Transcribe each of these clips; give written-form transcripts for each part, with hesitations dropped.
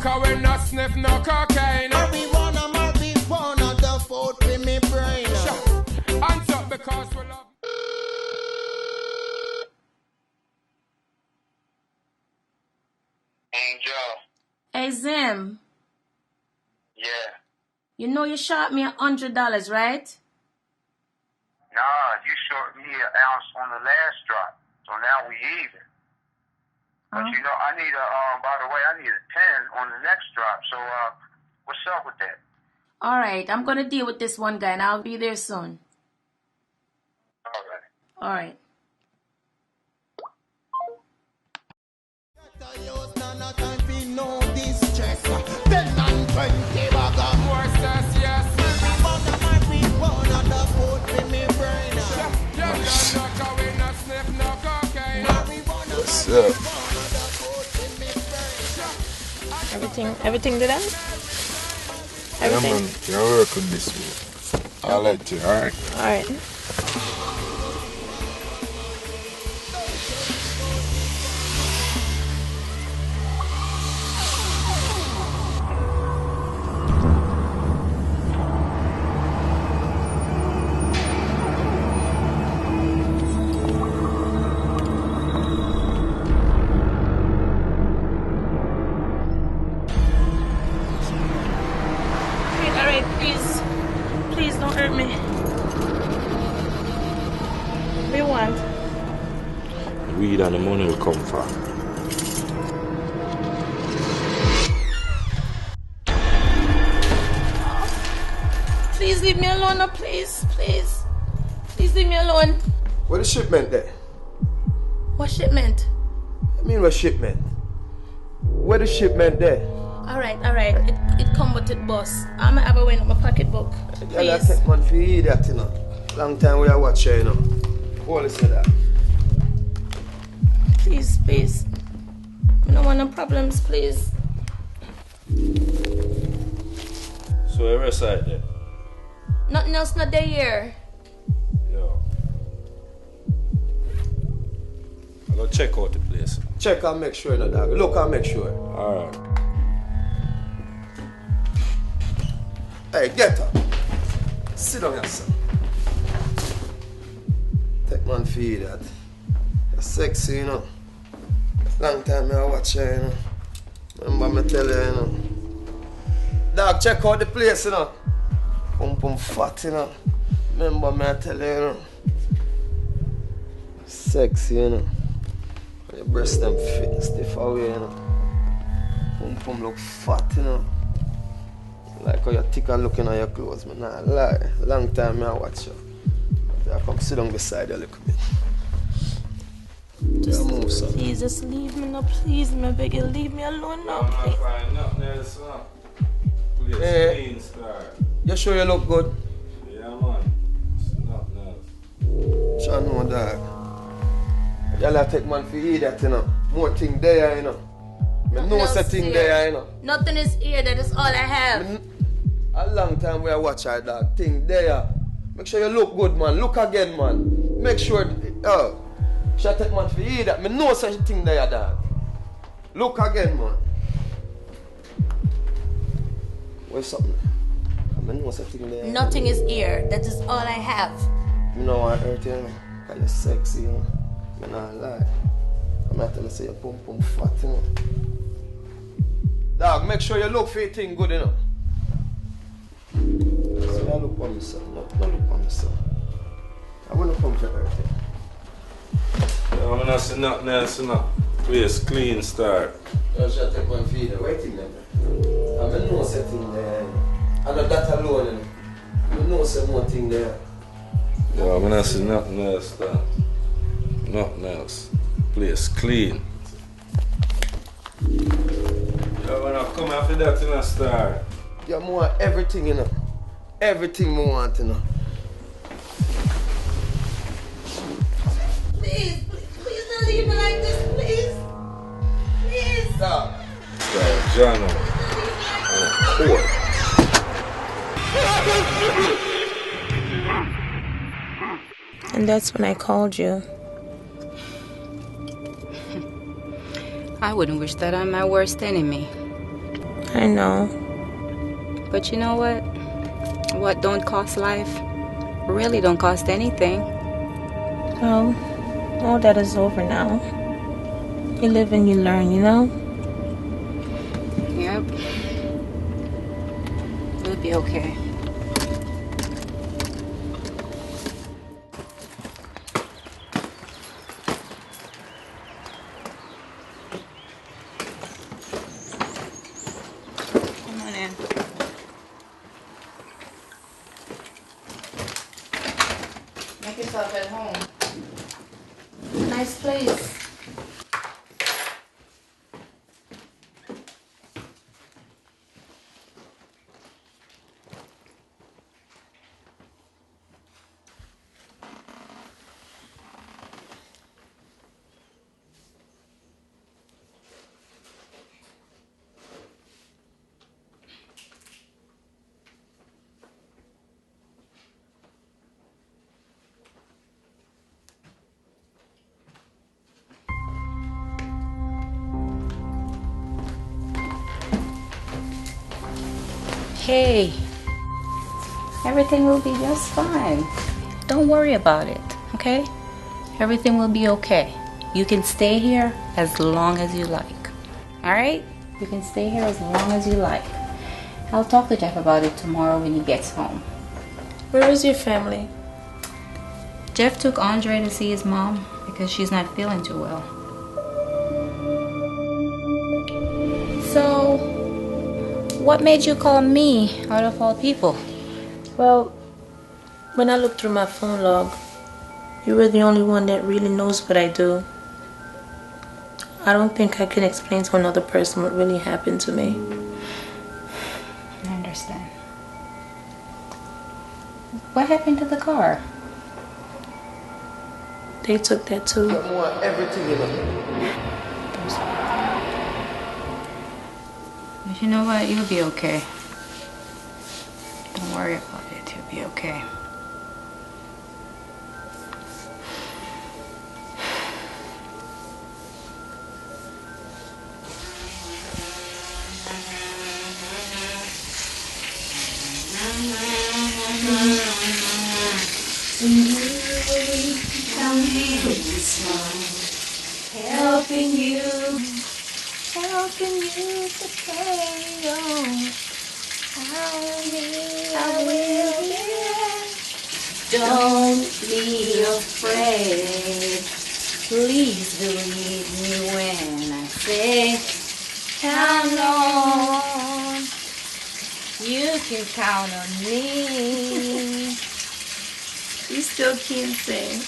cause we not sniff no cocaine. Marijuana, the food in me brain. Hands up because we love. Angel. Hey, Zim. Yeah. You know you shot me $100, right? Nah, you short me an ounce on the last drop. So now we even. But you know, I need by the way, I need a 10 on the next drop. So, what's up with that? All right, I'm going to deal with this one guy, and I'll be there soon. All right. All right. What's up? Everything did that? Everything? Yeah, man. You're working this week. I'll let you, alright? Alright. Please don't hurt me. What do you want? The weed and the money will come from. Please leave me alone, no, please. Please leave me alone. What the shipment there? What shipment? I mean what shipment? Where the shipment there? Alright. It come with it, boss. I'm gonna have a way in my pocketbook. Y'all I take man for you that, you know. Long time we are watching, you know. All say that. Please. I don't want no problems, please. So every side there? Nothing else not there here. Yo. I go check out the place. Check and make sure, no dog. Look and make sure. Alright. Hey, get up. Sit down, yourself. Take man for you that. You're sexy, you know. Long time I watch you, you know. Remember me tell you, you know. Dog, check out the place, you know. Pum fat, you know. Remember me I tell you, you know. Sexy, you know. Your breast them fit stiff away, you know. Pum look fat, you know. Like how you're thick and looking at your clothes, man. Nah, lie. Long time I watch you. I come sit down beside you a little bit. Just move, son. Please, just leave me now, please. I beg you, leave me alone now, please. I'm not find nothing else, no. Please, clean start. You sure you look good? Yeah, man. It's nothing else. Sure no, dog. Y'all take man for idiot, you know. More thing there, you know. I know a thing there, you know. Nothing is here, that is all I have. A long time we watch our dog. Thing there. Make sure you look good, man. Look again, man. Make sure. Should take man for idiot. I know such a thing there, dog. Look again, man. What's up? I know such a thing there. Nothing is here, that is all I have. You know I hurt you, because you're sexy, you know. I'm not lie. I'm not telling you say you're pum fat, you know. Dog, make sure you look for your thing good, you know. So don't look for me, son. Don't look for me, son. I will not come to hurt you. Yeah, I'm not see nothing else, you know. Place clean start. You should take one feed. Waiting there. I know something there. I know that alone, you know. I know some more thing there. Yeah, I'm not see nothing else, though. Nothing else. Place clean. Yeah, when I come after that, you know, start. You want everything, you know. Everything I want, you know. Please don't leave me like this, please. Please. Stop. John. And that's when I called you. I wouldn't wish that on my worst enemy. I know. But you know what? What don't cost life really don't cost anything. Well, all that is over now. You live and you learn, you know? Yep. We'll be okay. Come on in. Make yourself at home. Nice place. Hey, everything will be just fine. Don't worry about it, okay? Everything will be okay. You can stay here as long as you like. All right? You can stay here as long as you like. I'll talk to Jeff about it tomorrow when he gets home. Where is your family? Jeff took Andre to see his mom because she's not feeling too well. So, what made you call me out of all people? Well, when I looked through my phone log, you were the only one that really knows what I do. I don't think I can explain to another person what really happened to me. I understand. What happened to the car? They took that too. I want everything in it. But you know what? You'll be okay. Don't worry about it. You'll be okay. Helping you to carry on. I will be there. Don't be afraid. Please believe me when I say, count on. You can count on me. You still can't sing.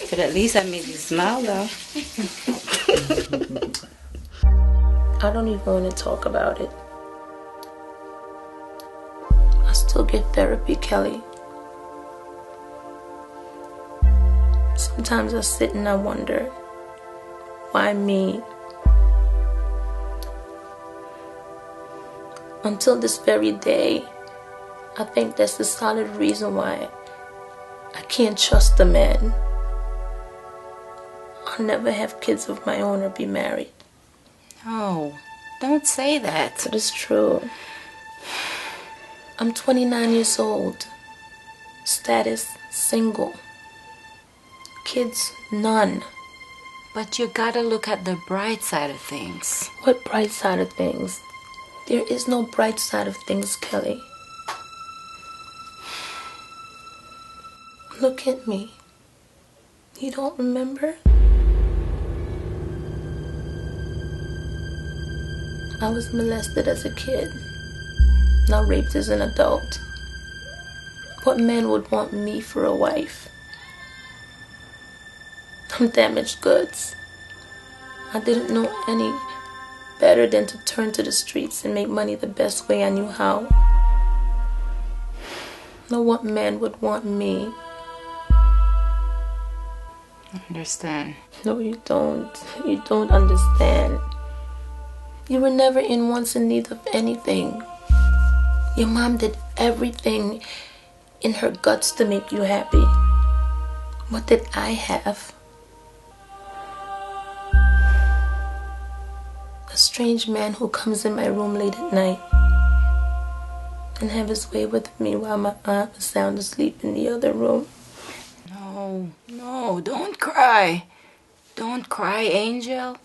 But at least I made you smile though. I don't even want to talk about it. I still get therapy, Kelly. Sometimes I sit and I wonder, why me? Until this very day, I think that's the solid reason why I can't trust a man. I'll never have kids of my own or be married. No, don't say that. But it's true. I'm 29 years old. Status, single. Kids, none. But you gotta look at the bright side of things. What bright side of things? There is no bright side of things, Kelly. Look at me. You don't remember? I was molested as a kid. Now raped as an adult. What man would want me for a wife? I'm damaged goods. I didn't know any better than to turn to the streets and make money the best way I knew how. Now what man would want me? I understand. No, you don't. You don't understand. You were never once in need of anything. Your mom did everything in her guts to make you happy. What did I have? A strange man who comes in my room late at night and have his way with me while my aunt was sound asleep in the other room. No, don't cry. Don't cry, Angel.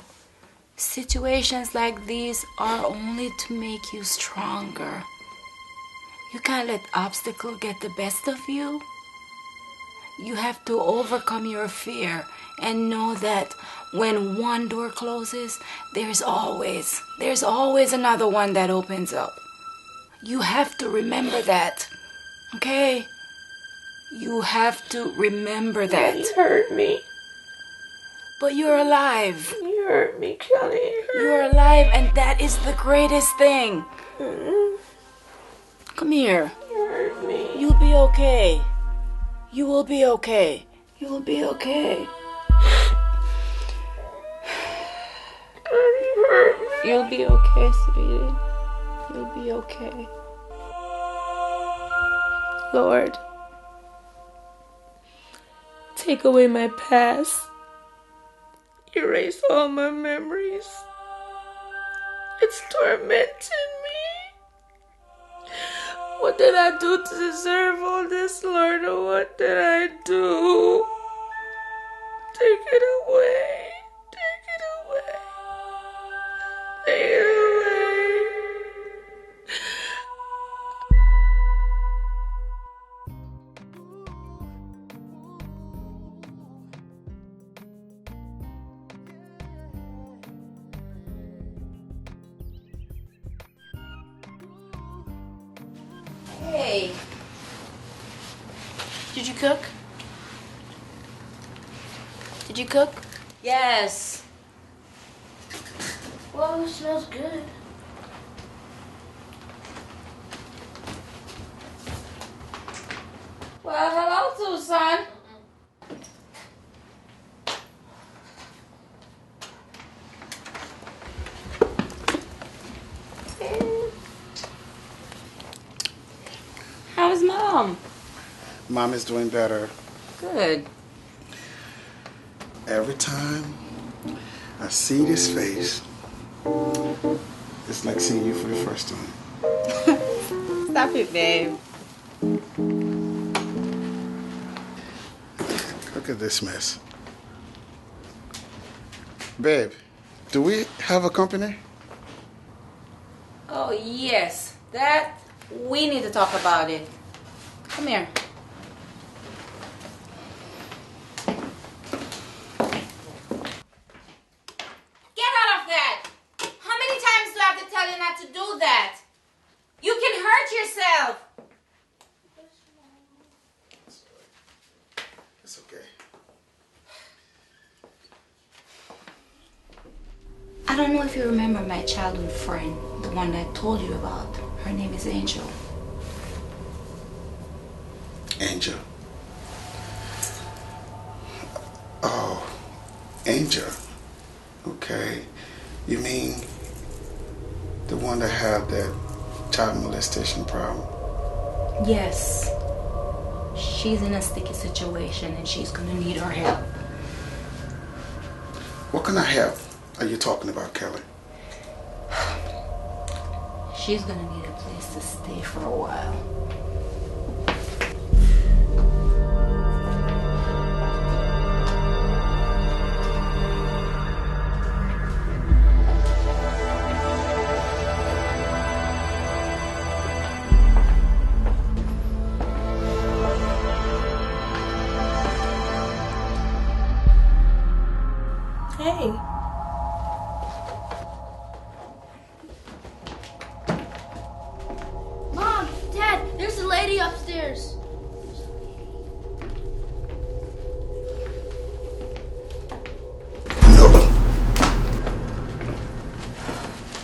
Situations like these are only to make you stronger. You can't let obstacles get the best of you. You have to overcome your fear and know that when one door closes, there's always another one that opens up. You have to remember that, okay? You have to remember that. Daddy hurt me. But you're alive. You hurt me, Kelly. You're alive, and that is the greatest thing. Come here. You hurt me. You'll be okay. You will be okay. You will be okay. Daddy hurt me. You'll be okay, sweetie. You'll be okay. Lord, take away my past. Erase all my memories. It's tormenting me. What did I do to deserve all this, Lord? What did I do? Take it away. Take it away. Take it away. Hey. Did you cook? Did you cook? Yes. Well, it smells good. Well, hello, Susan. How's Mom? Mom is doing better. Good. Every time I see this face, it's like seeing you for the first time. Stop it, babe. Look at this mess. Babe, do we have a company? Oh, yes. That, we need to talk about it. Come here. Get out of that! How many times do I have to tell you not to do that? You can hurt yourself. It's okay. I don't know if you remember my childhood friend, the one that I told you about. Her name is Angel. Angel. Oh, Angel. Okay. You mean the one that had that child molestation problem? Yes. She's in a sticky situation and she's gonna need our help. What kind of help are you talking about, Kelly? She's gonna need a place to stay for a while. Hey. Mom, Dad, there's a lady upstairs.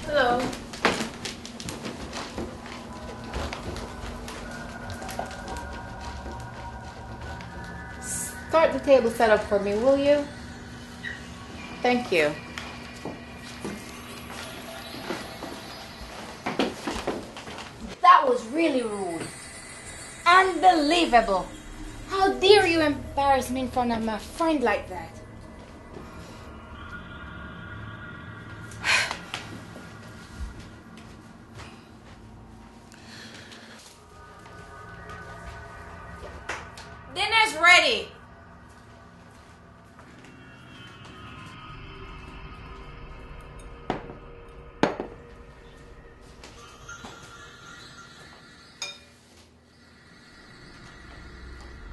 Hello. Start the table setup for me, will you? Thank you. That was really rude. Unbelievable. How dare you embarrass me in front of my friend like that? Dinner's ready.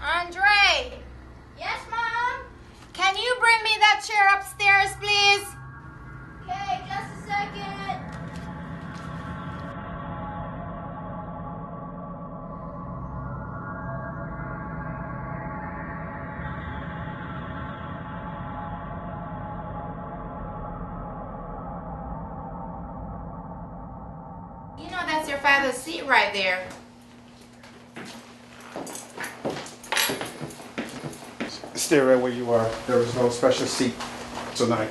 Andre! Yes, Mom? Can you bring me that chair upstairs, please? Okay, just a second. You know that's your father's seat right there. Stay right where you are. There is no special seat tonight.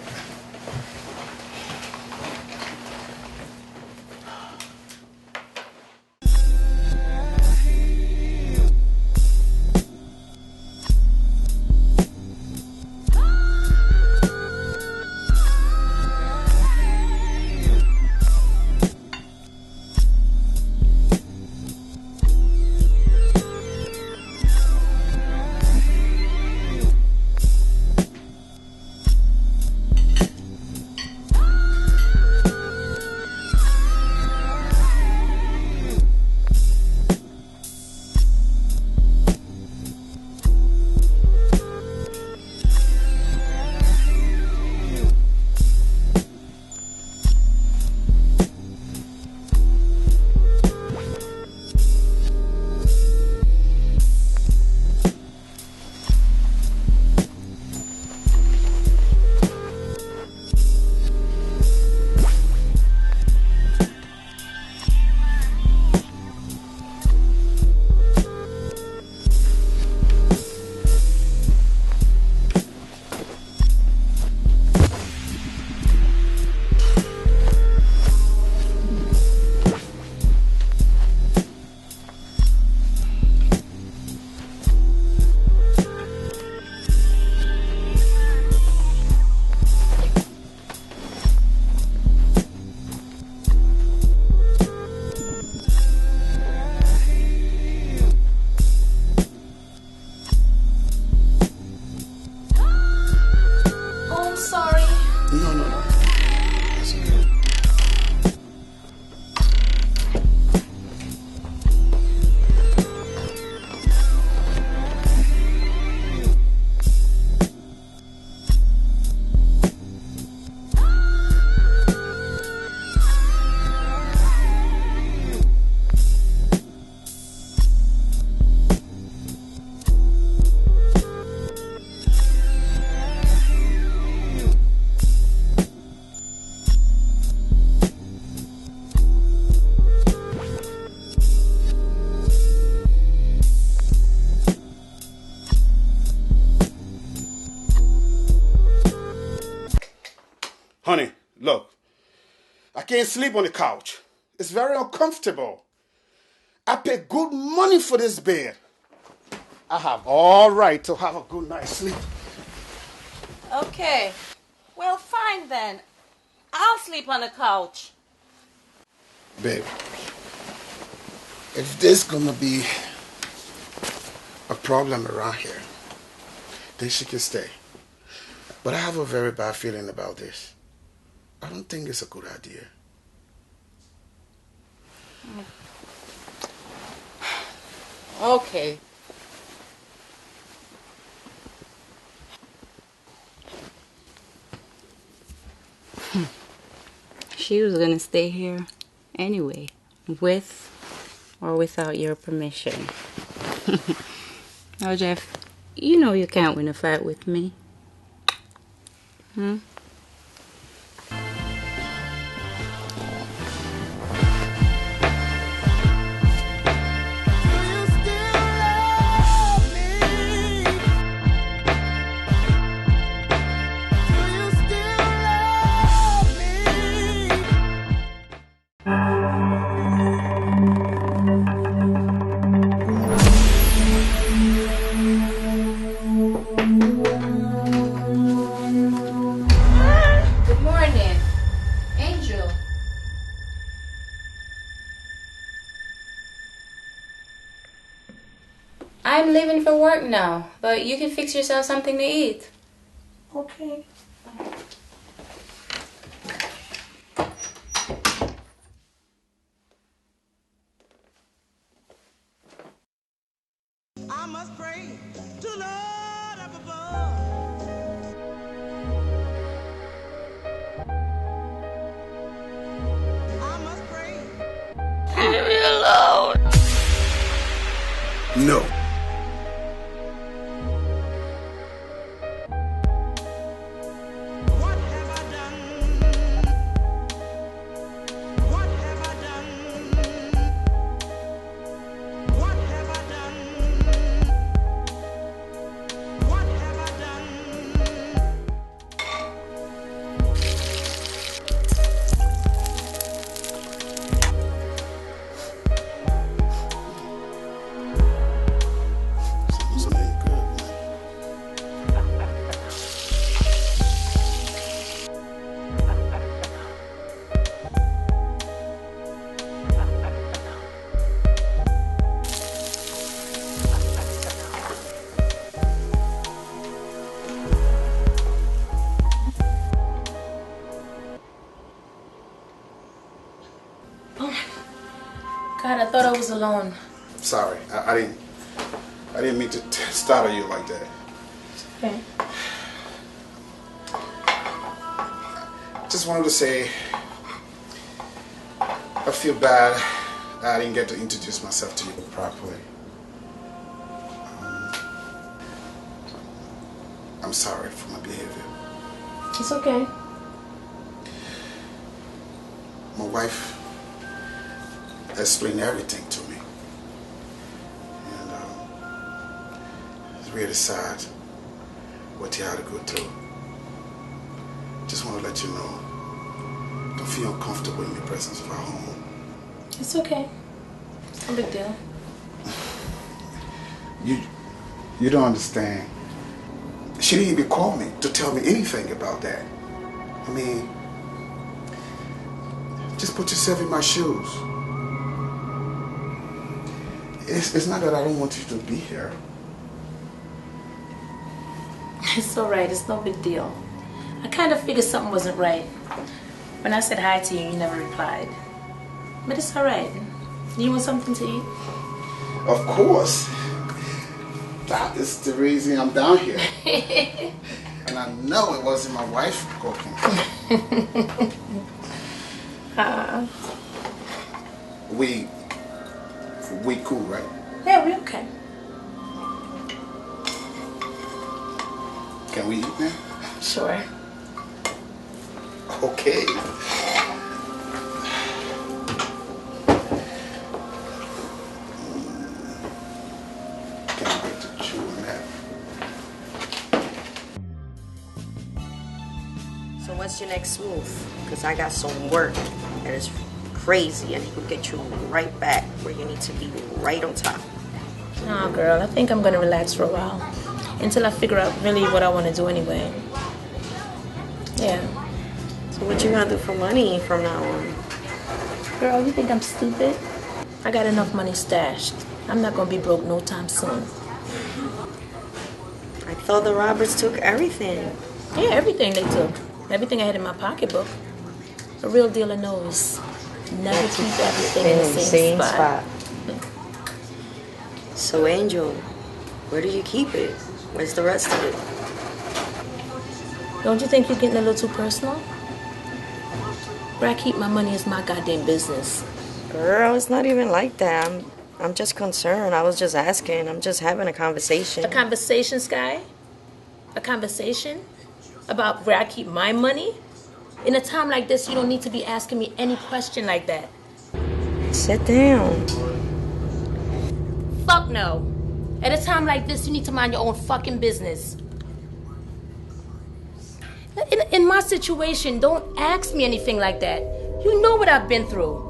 Honey, look, I can't sleep on the couch. It's very uncomfortable. I pay good money for this bed. I have all right to have a good night's sleep. Okay. Well, fine then. I'll sleep on the couch. Babe, if there's gonna be a problem around here, then she can stay. But I have a very bad feeling about this. I don't think it's a good idea. Okay. She was gonna stay here anyway, with or without your permission. Oh, Jeff, you know you can't win a fight with me. Hmm? I'm leaving for work now, but you can fix yourself something to eat. Okay. I must pray to Lord up above. I must pray. Leave me alone. No. What have I done? What have I done? What have I done? What have I done? Something ain't good, man. God, I thought I was alone. Sorry, I didn't mean to startle you like that. Okay. Just wanted to say I feel bad that I didn't get to introduce myself to you properly. I'm sorry for my behavior. It's okay. My wife explained everything to me. And it's really sad what you had to go through. Just want to let you know, don't feel uncomfortable in the presence of our home. It's okay. It's no big deal. You don't understand. She didn't even call me to tell me anything about that. I mean, just put yourself in my shoes. It's not that I don't want you to be here. It's alright. It's no big deal. I kind of figured something wasn't right. When I said hi to you, you never replied. But it's alright. You want something to eat? Of course. That is the reason I'm down here. And I know it wasn't my wife cooking. We cool, right? Yeah, we okay. Can we eat now? Sure. Okay. Can't wait to chew on that. So what's your next move? Because I got some work that is crazy and it will get you right back where you need to be, right on top. Nah, girl, I think I'm gonna relax for a while. Until I figure out really what I want to do anyway. Yeah. So what you gonna do for money from now on? Girl, you think I'm stupid? I got enough money stashed. I'm not gonna be broke no time soon. I thought the robbers took everything. Yeah, everything they took. Everything I had in my pocketbook. A real dealer knows. Never keep everything in the same spot. So Angel, where do you keep it? Where's the rest of it? Don't you think you're getting a little too personal? Where I keep my money is my goddamn business. Girl, it's not even like that. I'm just concerned. I was just asking. I'm just having a conversation. A conversation, Sky? A conversation? About where I keep my money? In a time like this, you don't need to be asking me any question like that. Sit down. Fuck no. At a time like this, you need to mind your own fucking business. In my situation, don't ask me anything like that. You know what I've been through.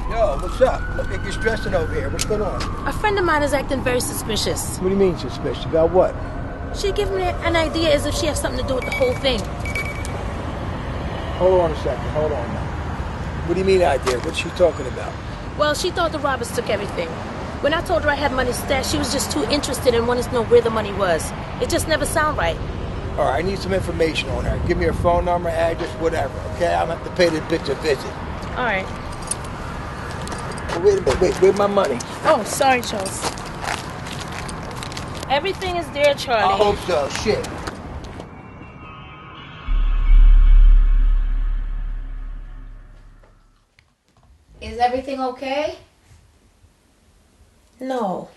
Yo, what's up? Look like you're stressing over here. What's going on? A friend of mine is acting very suspicious. What do you mean suspicious? About what? She gave me an idea as if she has something to do with the whole thing. Hold on a second. Hold on now. What do you mean out there? What's she talking about? Well, she thought the robbers took everything. When I told her I had money stashed, she was just too interested and wanted to know where the money was. It just never sounded right. All right, I need some information on her. Give me her phone number, address, whatever, okay? I'm going to have to pay this bitch a visit. All right. Well, wait a minute. Wait, where's my money? Oh, sorry, Charles. Everything is there, Charlie. I hope so. Shit. Is everything okay? No.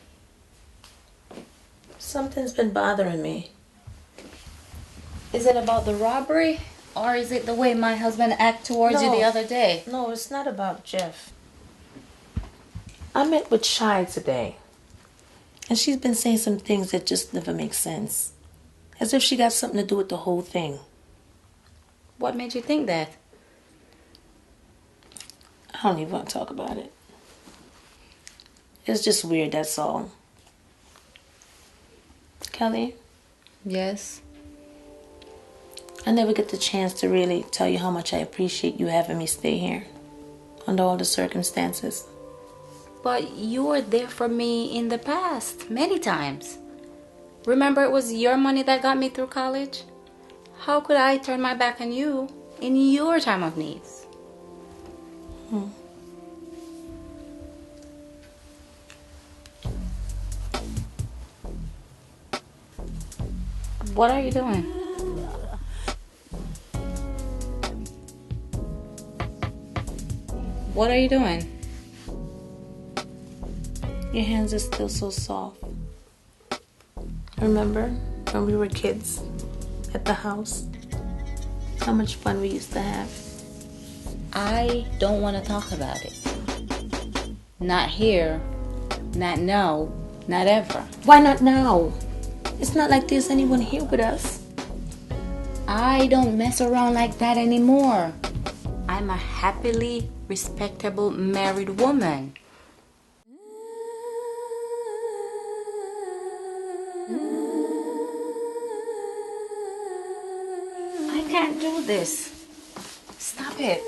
Something's been bothering me. Is it about the robbery? Or is it the way my husband acted towards you the other day? No, it's not about Jeff. I met with Shy today. And she's been saying some things that just never make sense. As if she got something to do with the whole thing. What made you think that? I don't even want to talk about it. It's just weird, that's all. Kelly? Yes? I never get the chance to really tell you how much I appreciate you having me stay here. Under all the circumstances. But you were there for me in the past, many times. Remember it was your money that got me through college? How could I turn my back on you in your time of needs? What are you doing? What are you doing? Your hands are still so soft. Remember when we were kids at the house? How much fun we used to have. I don't want to talk about it. Not here, not now, not ever. Why not now? It's not like there's anyone here with us. I don't mess around like that anymore. I'm a happily respectable married woman. I can't do this. Stop it.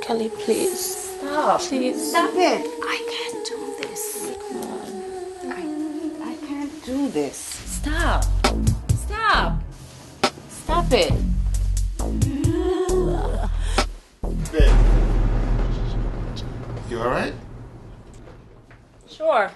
Kelly, please. Stop. Please. Stop it. I can't do this. Come on. I can't do this. Stop. Stop. Stop it. Babe. You alright? Sure.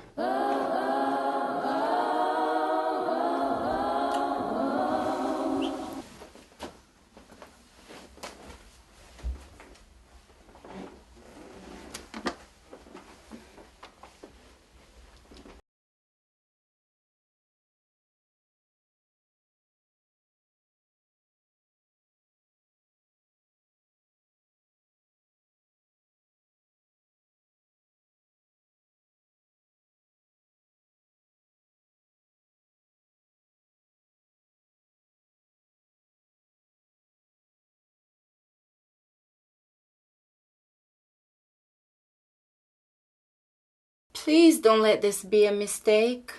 Please don't let this be a mistake.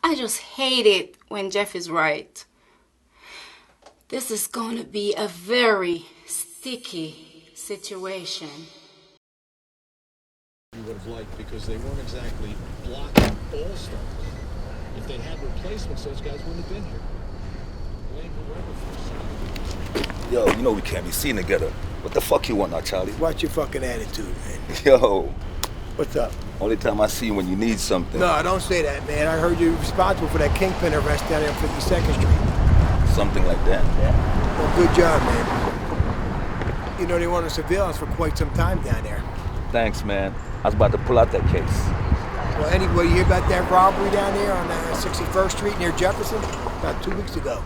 I just hate it when Jeff is right. This is going to be a very sticky situation. You would have liked because they weren't exactly blocking all-stars. If they had replacements, those guys wouldn't have been here. Blame whoever for Yo, you know we can't be seen together. What the fuck you want now, Charlie? What's your fucking attitude, man? Yo. What's up? Only time I see you when you need something. No, don't say that, man. I heard you're responsible for that kingpin arrest down there on 52nd Street. Something like that. Yeah. Well, good job, man. You know, they wanted surveillance for quite some time down there. Thanks, man. I was about to pull out that case. Well, anyway, you hear about that robbery down there on 61st Street near Jefferson? About 2 weeks ago.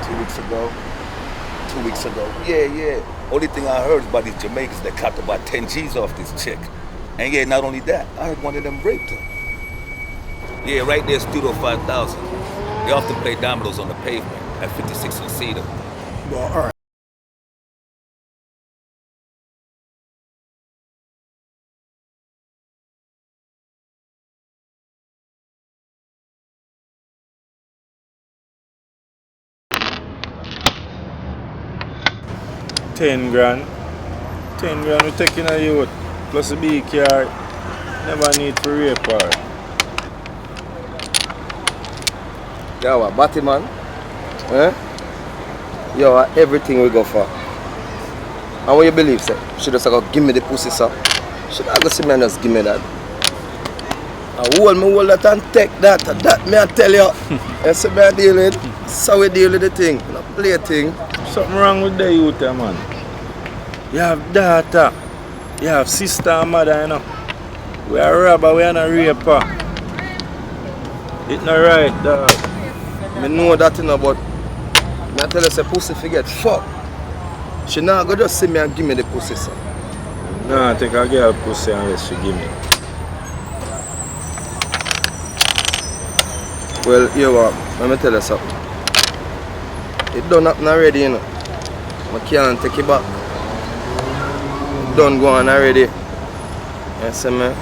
2 weeks ago? 2 weeks ago? Yeah. Only thing I heard is about these Jamaicans that copped about 10 G's off this chick. And yeah, not only that, I heard one of them raped her. Yeah, right there, Studio 5000. They often play dominoes on the pavement at 56 and Cedar. Well, all right. 10 grand. 10 grand we taking a youth. Plus a big car. Never need to rape her. Yo, what, Batty man? Eh? Yo, everything we go for. And what you believe, sir? She just go give me the pussy, sir. She not go see me and just give me that. I hold that and take that. That me I tell you. You see me I deal with. So we deal with the thing. Not play a thing. Something wrong with the youth, man. You have daughter. You have sister and mother, you know. We are robber, we are not raper. It's not right, dog. I know that, you know, but I tell you, say pussy forget fuck. She not go just see me and give me the pussy, sir. Nah, take a girl pussy unless she give me. Well, you what, let me tell you something. It done happen already, you know. I can't take it back. It done go on already. You see me?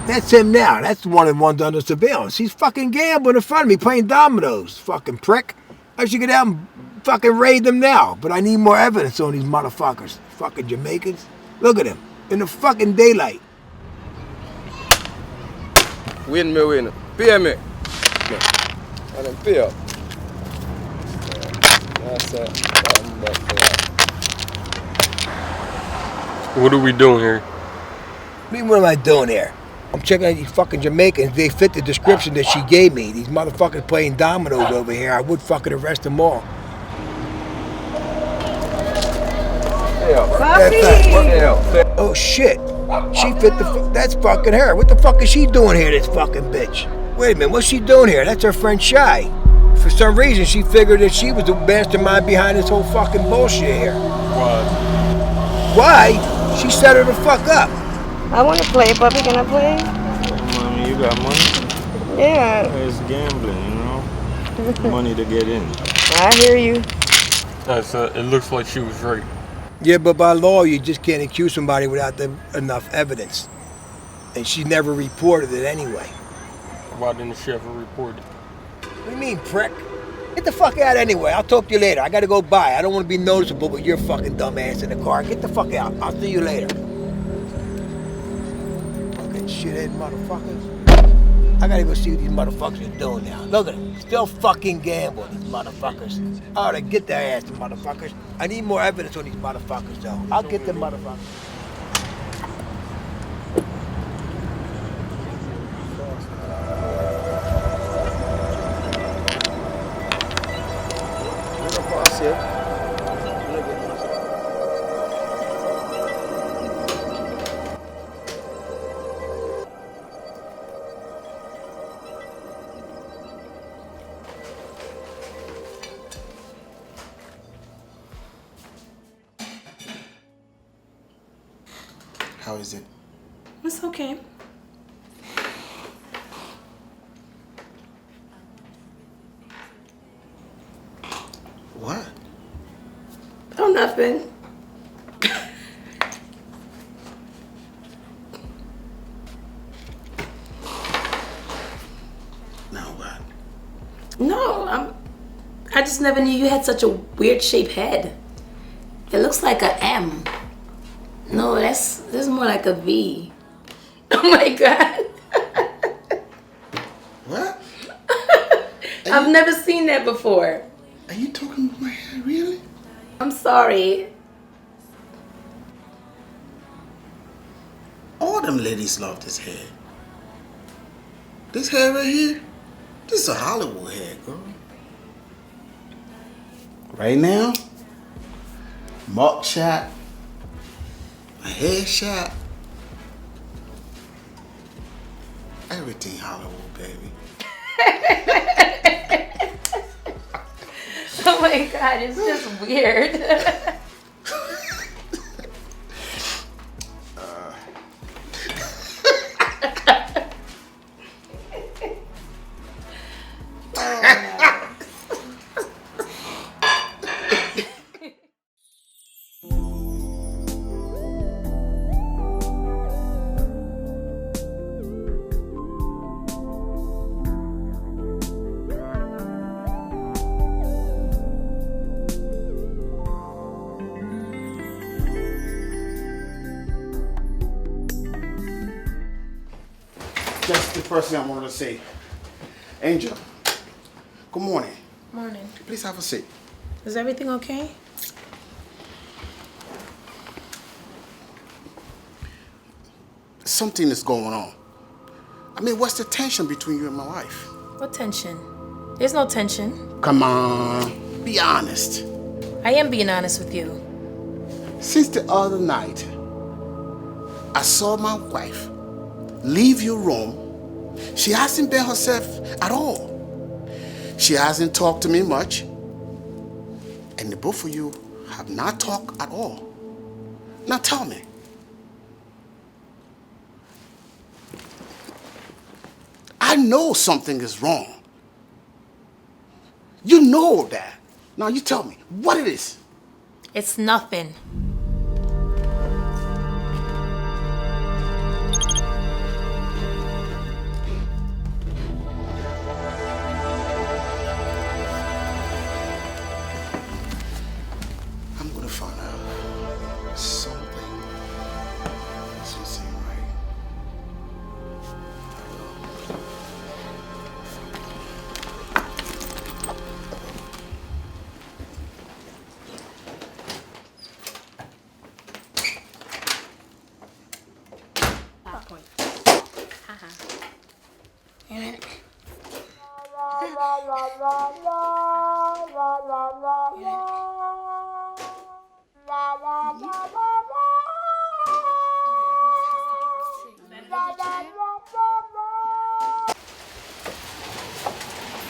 That's him now. That's the one that one's under surveillance. He's fucking gambling in front of me, playing dominoes. Fucking prick. I should get out and fucking raid them now. But I need more evidence on these motherfuckers. Fucking Jamaicans. Look at him. In the fucking daylight. Win me, win. Pay me. And then pay up. That's it. What are we doing here? I mean, what am I doing here? I'm checking out these fucking Jamaicans. They fit the description that she gave me. These motherfuckers playing dominoes over here. I would fucking arrest them all. Oh shit. She fit the that's fucking her. What the fuck is she doing here, this fucking bitch? Wait a minute, what's she doing here? That's her friend Shy. For some reason, she figured that she was the mastermind behind this whole fucking bullshit here. Why? She set her the fuck up. I want to play, puppy. Can I play? Mommy, you got money? Yeah. It's gambling, you know? Money to get in. I hear you. It looks like she was right. Yeah, but by law, you just can't accuse somebody without enough evidence. And she never reported it anyway. Why didn't she ever report it? What do you mean, prick? Get the fuck out anyway. I'll talk to you later. I gotta go by. I don't want to be noticeable with your fucking dumb ass in the car. Get the fuck out. I'll see you later. Fucking shithead motherfuckers. I gotta go see what these motherfuckers are doing now. Look at them. Still fucking gambling, these motherfuckers. I ought to get their ass, the motherfuckers. I need more evidence on these motherfuckers, though. I'll get them motherfuckers. How is it? It's okay. What? Oh, nothing. Now what? No, I just never knew you had such a weird shaped head. It looks like a M. No, this is more like a V. Oh my God. What? I've never seen that before. Are you talking about my hair, really? I'm sorry. All them ladies love this hair. This hair right here, this is a Hollywood hair, girl. Right now, mug shot, a hair shot, everything Hollywood, baby. Oh my God, it's just weird. That's the first thing I wanted to say. Angel, good morning. Morning. Please have a seat. Is everything okay? Something is going on. I mean, what's the tension between you and my wife? What tension? There's no tension. Come on, be honest. I am being honest with you. Since the other night, I saw my wife leave your room. She hasn't been herself at all. She hasn't talked to me much. And the both of you have not talked at all. Now tell me. I know something is wrong. You know that. Now you tell me what it is. It's nothing. I'm gonna find out something doesn't seem right.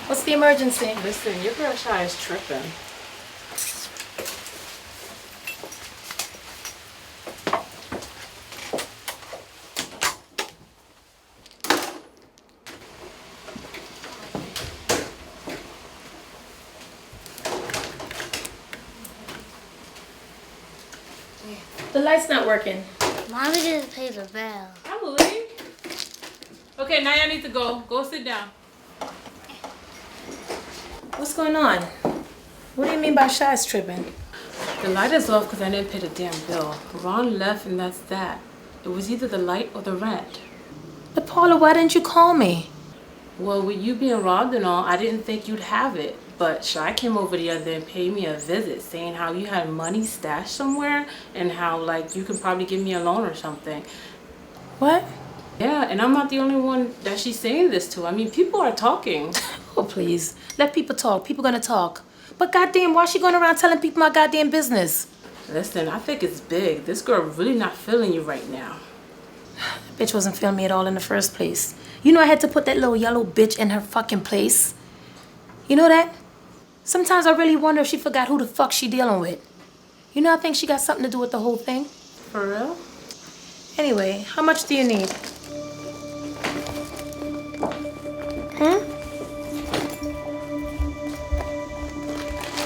What's the emergency? Listen, your girl Shy is tripping. The light's not working. Mommy didn't pay the bill. I believe. Okay, now y'all need to go. Go sit down. What's going on? What do you mean by Shy's tripping? The light is off because I didn't pay the damn bill. Ron left and that's that. It was either the light or the rent. But Paula, why didn't you call me? Well, with you being robbed and all, I didn't think you'd have it. But Shy came over the other day and paid me a visit saying how you had money stashed somewhere and how, like, you could probably give me a loan or something. What? Yeah, and I'm not the only one that she's saying this to. I mean, people are talking. Oh, please. Let people talk. People gonna talk. But goddamn, why is she going around telling people my goddamn business? Listen, I think it's big. This girl really not feeling you right now. Bitch wasn't feeling me at all in the first place. You know I had to put that little yellow bitch in her fucking place. You know that? Sometimes I really wonder if she forgot who the fuck she dealing with. You know I think she got something to do with the whole thing. For real? Anyway, how much do you need? Hmm?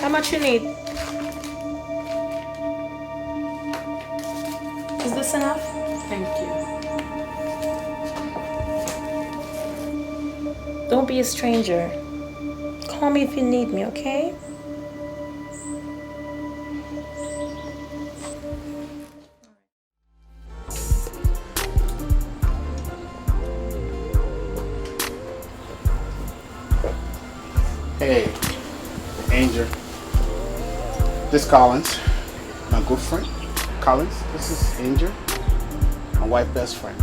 How much you need? Is this enough? Thank you. Don't be a stranger. Call me if you need me, okay? Hey, Angel. This Collins, my good friend. Collins, this is Angel, my wife's best friend.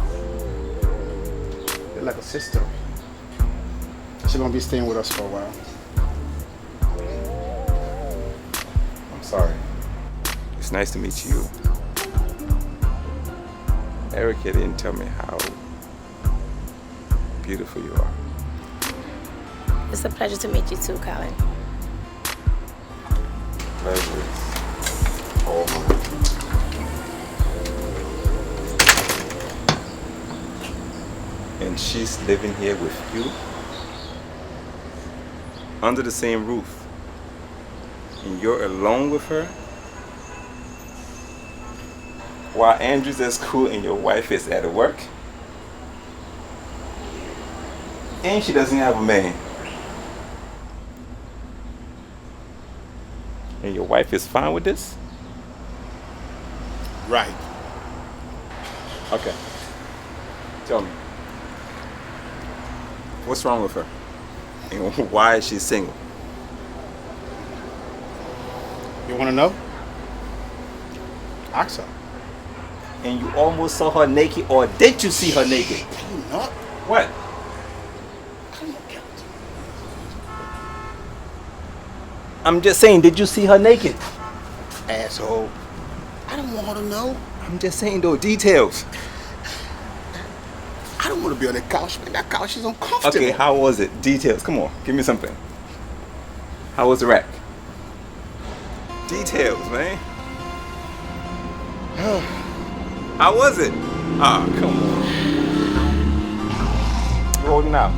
They're like a sister. She's gonna be staying with us for a while. I'm sorry. It's nice to meet you. Erica didn't tell me how beautiful you are. It's a pleasure to meet you too, Colin. Pleasure is all mine. And she's living here with you? Under the same roof? And you're alone with her? While Andrew's at school and your wife is at work? And she doesn't have a man. And your wife is fine with this? Right. Okay. Tell me. What's wrong with her? And why is she single? You want to know? Ask her. And you almost saw her naked, or did you see her naked? You not? What? I'm just saying, did you see her naked? Asshole. I don't want her to know. I'm just saying, though, details. I don't want to be on that couch, man. That couch is uncomfortable. Okay, how was it? Details. Come on, give me something. How was the rack? Details, man. How was it? Ah, come on. Rolling out.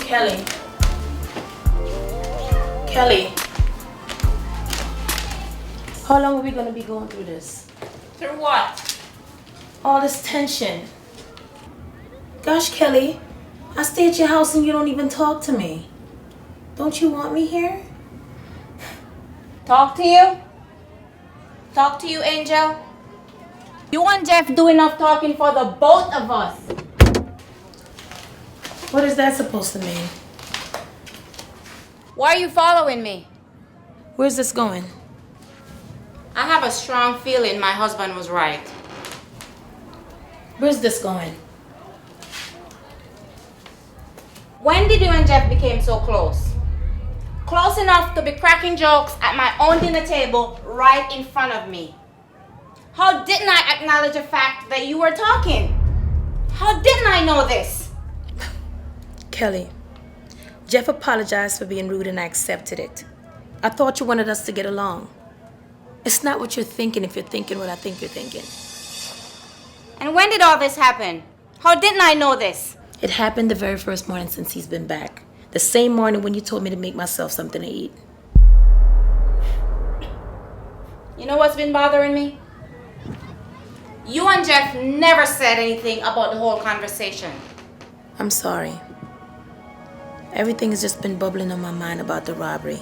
Kelly. Kelly. How long are we going to be going through this? Through what? All this tension. Gosh, Kelly, I stay at your house and you don't even talk to me. Don't you want me here? Talk to you? Talk to you, Angel? You and Jeff do enough talking for the both of us. What is that supposed to mean? Why are you following me? Where's this going? I have a strong feeling my husband was right. Where's this going? When did you and Jeff become so close? Close enough to be cracking jokes at my own dinner table right in front of me. How didn't I acknowledge the fact that you were talking? How didn't I know this? Kelly, Jeff apologized for being rude and I accepted it. I thought you wanted us to get along. It's not what you're thinking if you're thinking what I think you're thinking. And when did all this happen? How didn't I know this? It happened the very first morning since he's been back. The same morning when you told me to make myself something to eat. You know what's been bothering me? You and Jeff never said anything about the whole conversation. I'm sorry. Everything has just been bubbling on my mind about the robbery.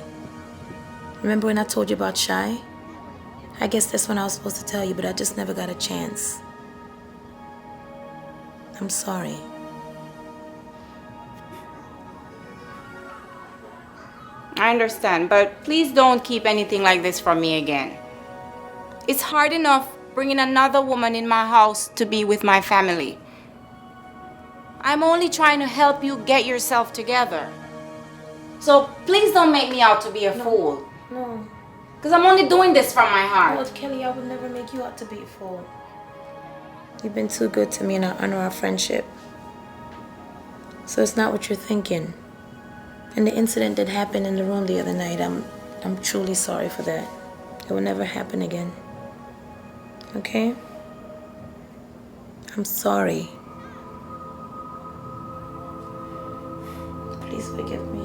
Remember when I told you about Shy? I guess that's when I was supposed to tell you, but I just never got a chance. I'm sorry. I understand, but please don't keep anything like this from me again. It's hard enough bringing another woman in my house to be with my family. I'm only trying to help you get yourself together. So please don't make me out to be a fool. No. Because I'm only doing this from my heart. No, Kelly, I would never make you out to be a fool. You've been too good to me and I honor our friendship. So it's not what you're thinking. And the incident that happened in the room the other night, I'm truly sorry for that. It will never happen again. Okay? I'm sorry. Please forgive me.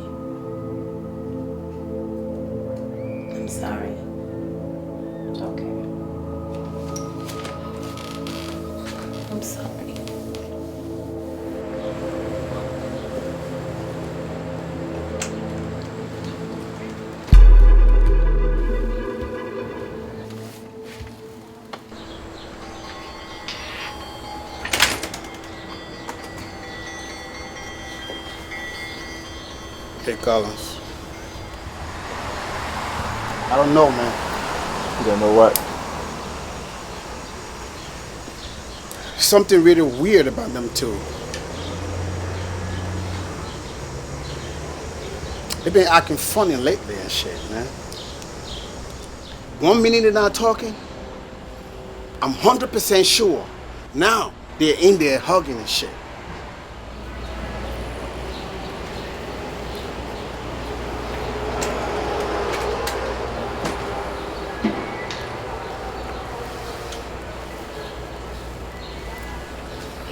I'm sorry. It's okay. I'm sorry. Hey, Collins. I don't know, man. You don't know what? Something really weird about them two. They've been acting funny lately and shit, man. 1 minute they're not talking. I'm 100% sure. Now they're in there hugging and shit.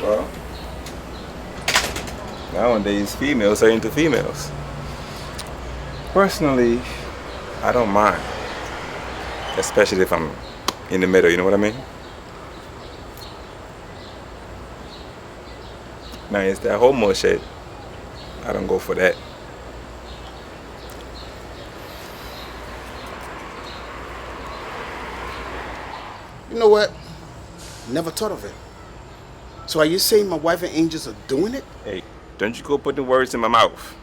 Well, nowadays females are into females. Personally, I don't mind. Especially if I'm in the middle, you know what I mean? Now, it's that homo shit. I don't go for that. You know what? Never thought of it. So are you saying my wife and angels are doing it? Hey, don't you go putting words in my mouth.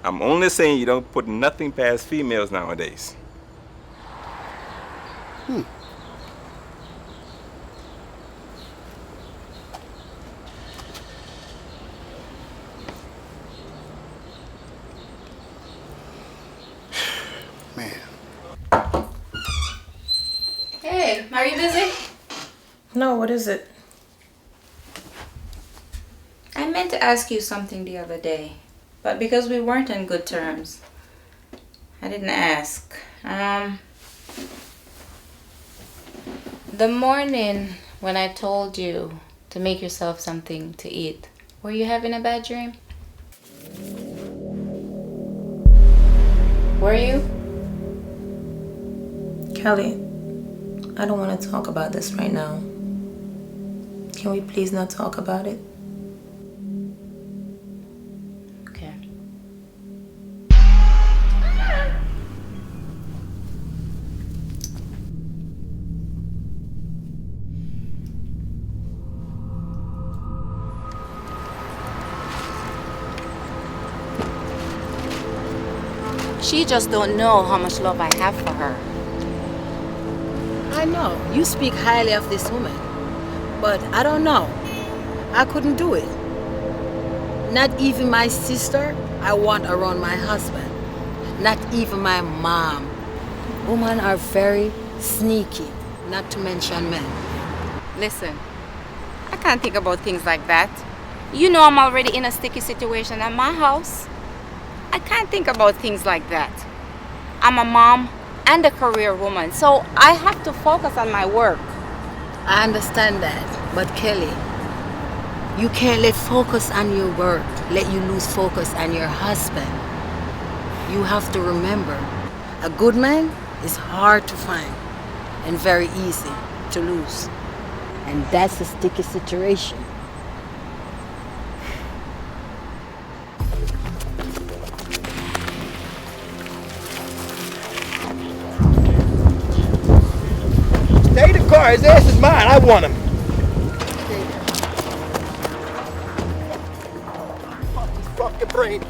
I'm only saying you don't put nothing past females nowadays. Hey, are you busy? No, what is it? I meant to ask you something the other day, but because we weren't on good terms, I didn't ask. The morning when I told you to make yourself something to eat, were you having a bad dream? Were you? Kelly, I don't want to talk about this right now. Can we please not talk about it? Okay. She just don't know how much love I have for her. I know you speak highly of this woman, but I don't know. I couldn't do it. Not even my sister I want around my husband. Not even my mom. Women are very sneaky, not to mention men. Listen, I can't think about things like that. You know I'm already in a sticky situation at my house. I can't think about things like that. I'm a mom and a career woman, so I have to focus on my work. I understand that, but Kelly, you can't let focus on your work let you lose focus on your husband. You have to remember, a good man is hard to find and very easy to lose. And that's a sticky situation. Stay the car. His ass is mine. I want him. Fuck his fucking brain.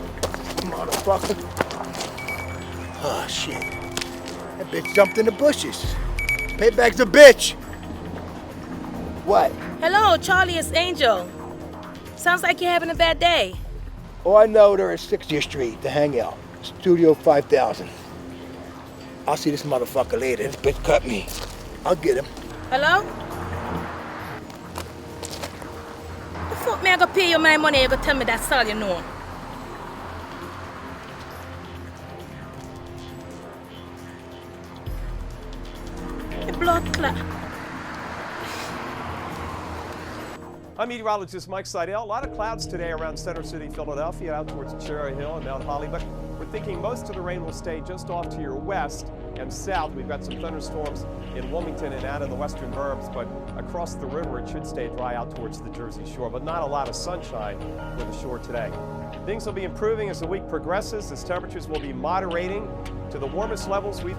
Motherfucker. Oh, shit. That bitch jumped in the bushes. Payback's a bitch. What? Hello, Charlie, it's Angel. Sounds like you're having a bad day. Oh, I know they're at 60th Street to hang out. Studio 5000. I'll see this motherfucker later. This bitch cut me. I'll get him. Hello? The fuck me I gonna pay you my money, you gonna tell me that's all you know? The blood clot. I'm meteorologist Mike Seidel. A lot of clouds today around Center City, Philadelphia, out towards Cherry Hill and Mount Holly, but we're thinking most of the rain will stay just off to your west and south. We've got some thunderstorms in Wilmington and out of the western burbs, but across the river it should stay dry out towards the Jersey Shore, but not a lot of sunshine for the shore today. Things will be improving as the week progresses, as temperatures will be moderating to the warmest levels we've...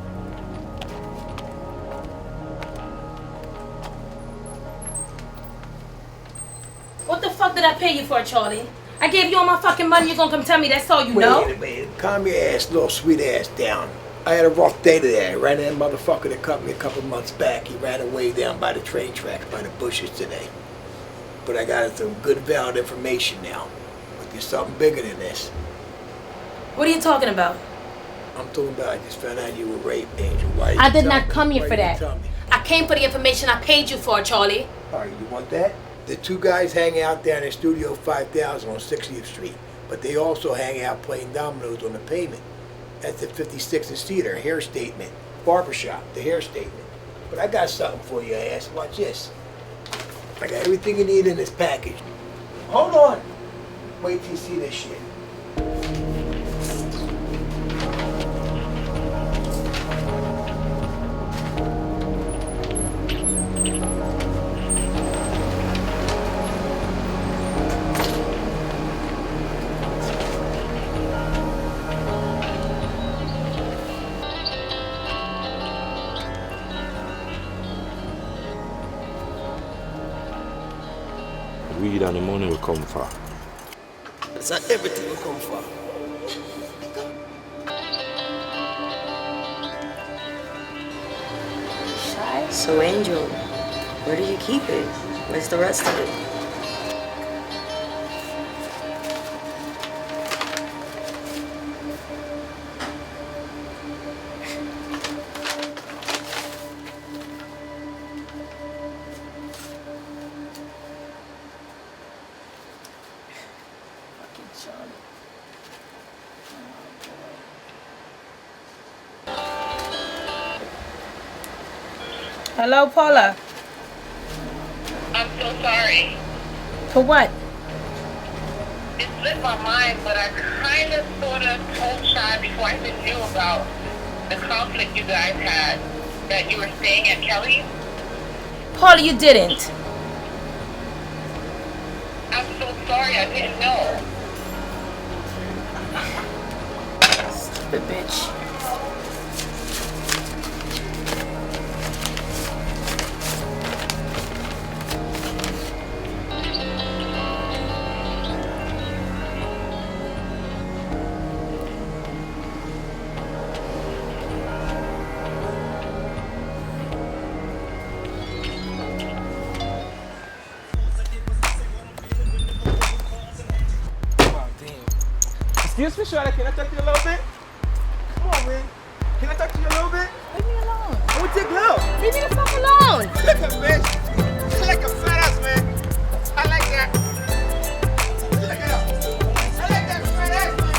What the fuck did I pay you for, Charlie? I gave you all my fucking money, you gonna come tell me that's all you know? Wait a minute. Calm your ass, little sweet ass down. I had a rough day today. I ran that motherfucker that cut me a couple months back. He ran away down by the train tracks, by the bushes today. But I got some good, valid information now. But there's something bigger than this. What are you talking about? I'm talking about I just found out you were raped, Angel. Why I you did tell not me? come here Why for you that. tell me? I came for the information I paid you for, Charlie. All right, you want that? The two guys hang out down in Studio 5000 on 60th Street, but they also hang out playing dominoes on the pavement. That's the 56th and Cedar, hair statement. Barbershop, the hair statement. But I got something for you, ass. Watch this. I got everything you need in this package. Hold on. Wait till you see this shit. weed and the money will come for. That's how everything will come for. So, Angel, where do you keep it? Where's the rest of it? Hello, Paula. I'm so sorry. For what? It slipped my mind, but I kind of sort of told Shy before I even knew about the conflict you guys had, that you were staying at Kelly's. Paula, you didn't. I'm so sorry, I didn't know. Stupid bitch. Excuse me, Shawty, can I talk to you a little bit? Come on, man. Can I talk to you a little bit? Leave me alone. What's your glove? Leave me the fuck alone. Look at bitch. You like a fat ass, man. I like that. Look it up. I like that fat ass, man.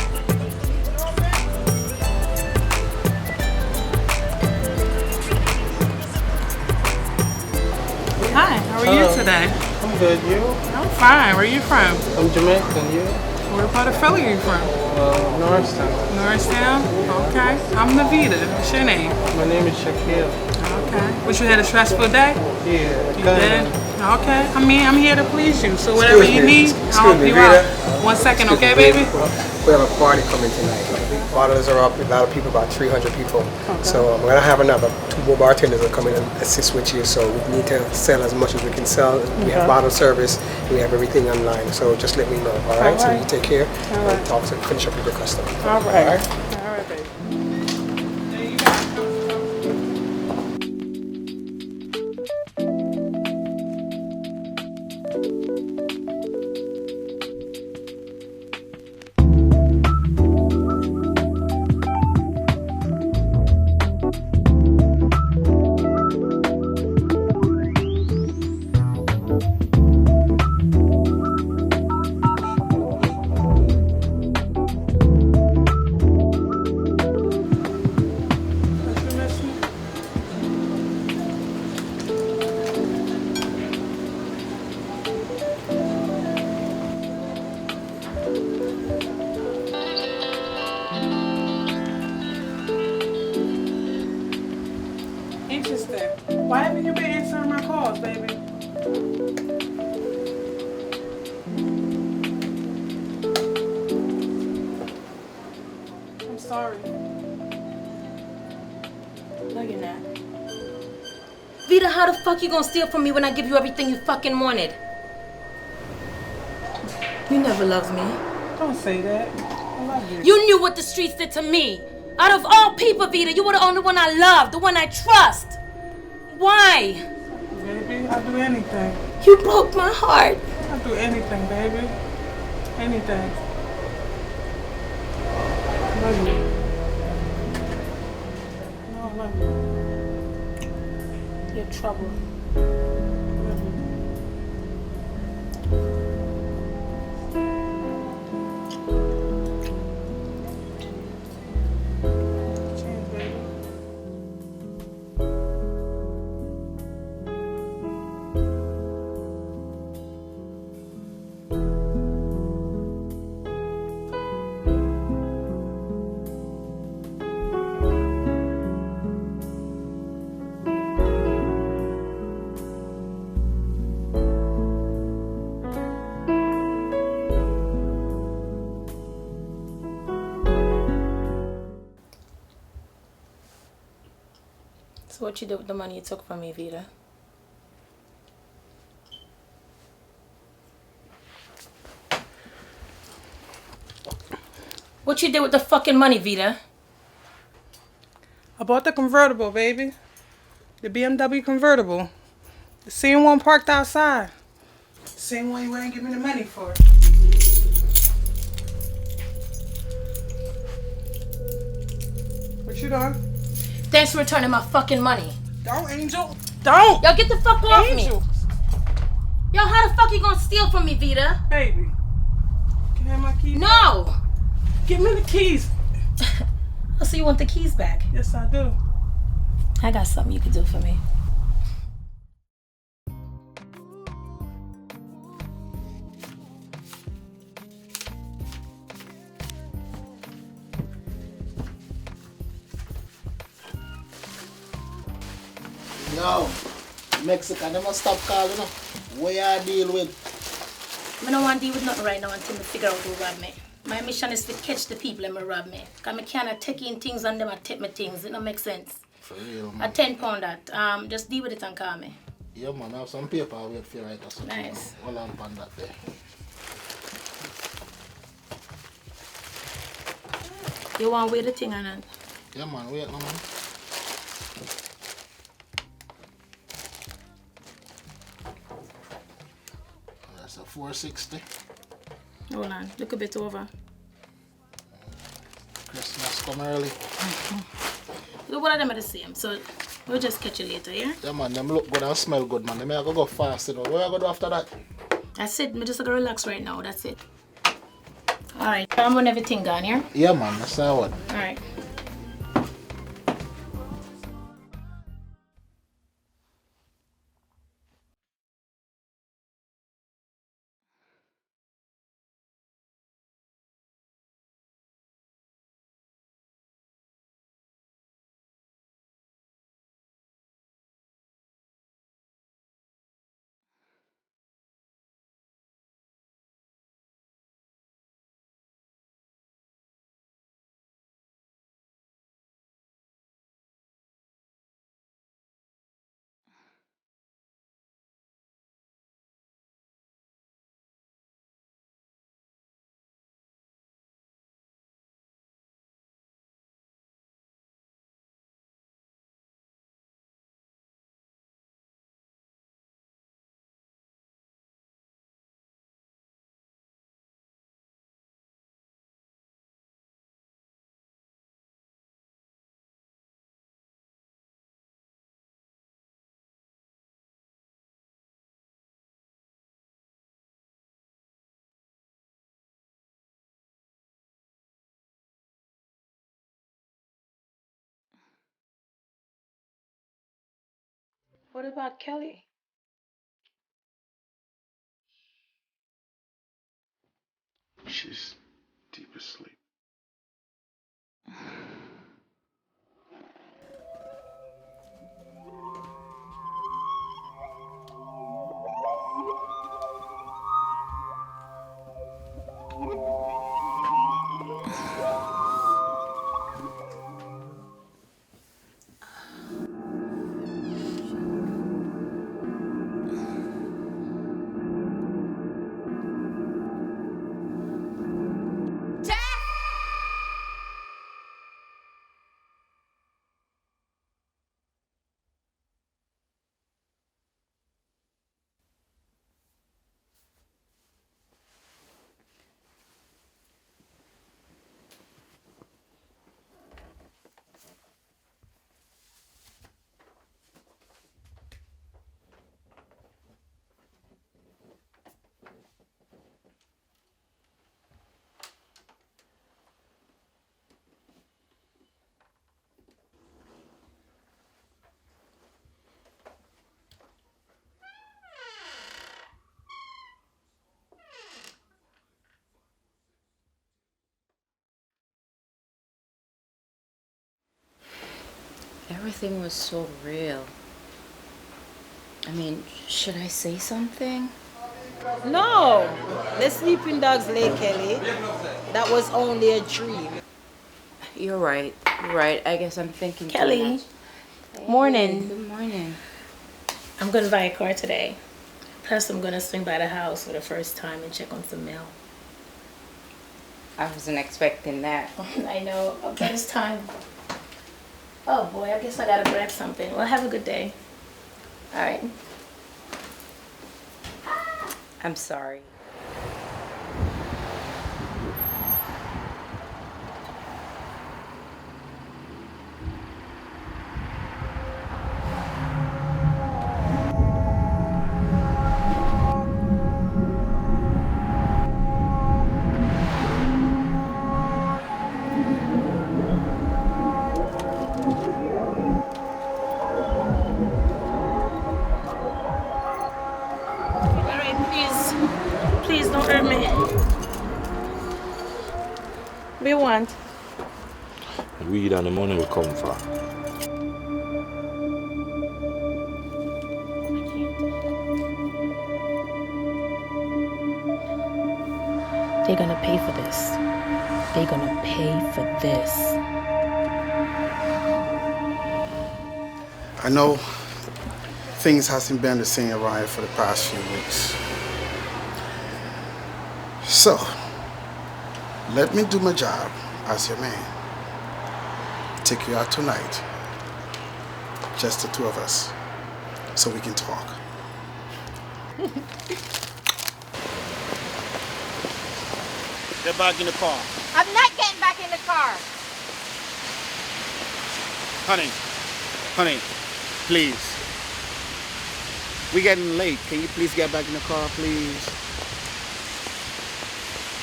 Hi, how are you today? I'm good, you? I'm fine. Where are you from? I'm Jamaican, you? Where part of Philly are you from? Norristown. Norristown? Okay. I'm Navita. What's your name? My name is Shaquille. Okay. What, you had a stressful day? Yeah, You did? Okay. I mean, I'm here to please you. So whatever you need, I'll help you out. 1 second, okay, baby? We have a party coming tonight. Bottles are up, a lot of people, about 300 people. Okay. So we're gonna have another 2 more bartenders that come in and assist with you. So we need to sell as much as we can sell. We have bottle service, we have everything online. So just let me know, all right? So you take care and talk to finish up with your customer. All right. All right? All right, baby. Interesting. Why haven't you been answering my calls, baby? I'm sorry. No, you're not. Vita, how the fuck you gonna steal from me when I give you everything you fucking wanted? You never loved me. Don't say that. I love you. You knew what the streets did to me. Out of all people, Vita, you were the only one I loved, the one I trust. Why? Baby, I'll do anything. You broke my heart. I'll do anything, baby. Anything. I love you. No, I love you. You're trouble. So what you did with the money you took from me, Vita? What you did with the fucking money, Vita? I bought the convertible, baby. The BMW convertible. The same one parked outside. Same one you ain't give me the money for. What you doing? Thanks for returning my fucking money. Don't, Angel. Don't! Yo, get the fuck off Angel. me. Yo, how the fuck you gonna steal from me, Vita? Baby. Can I have my keys? No! Give me the keys. Oh, so you want the keys back? Yes, I do. I got something you could do for me. Yo, Mexican, they must stop calling up. What you deal with? I don't want to deal with nothing right now until I figure out who robbed me. My mission is to catch the people that rob me. Because I can't take in things and them I take my things. It don't make sense. For real, man. A 10 pound that. Just deal with it and call me. Yeah, man, I have some paper I wait for you right or something. Nice. Hold on on that there. You want to weigh the thing or not? Yeah, man, wait no, man. That's a 460. Hold on, look a bit over. Christmas come early. Look, what of them are the same, so we'll just catch you later, yeah? Yeah, man, them look good and smell good, man. They may go fast, you know. What are you going to do after that? That's it, I'm just gonna relax right now, that's it. Alright, I'm on everything gone, yeah? Yeah, man, that's how one. Alright. What about Kelly? She's deep asleep. Everything was so real. I mean, should I say something? No, the sleeping dogs lay, Kelly. That was only a dream. You're right. You're right. I guess I'm thinking too Kelly. much. Morning. Good morning. I'm gonna buy a car today. Plus, I'm gonna swing by the house for the first time and check on some mail. I wasn't expecting that. I know, but it's time. Oh boy, I guess I gotta grab something. Well, have a good day. All right. I'm sorry. Please don't hurt me. What do you want? Weed and the money will come for. They're gonna pay for this. They're gonna pay for this. I know things hasn't been the same around here for the past few weeks. So, let me do my job as your man. Take you out tonight. Just the two of us. So we can talk. Get back in the car. I'm not getting back in the car. Honey, please. We're getting late. Can you please get back in the car, please?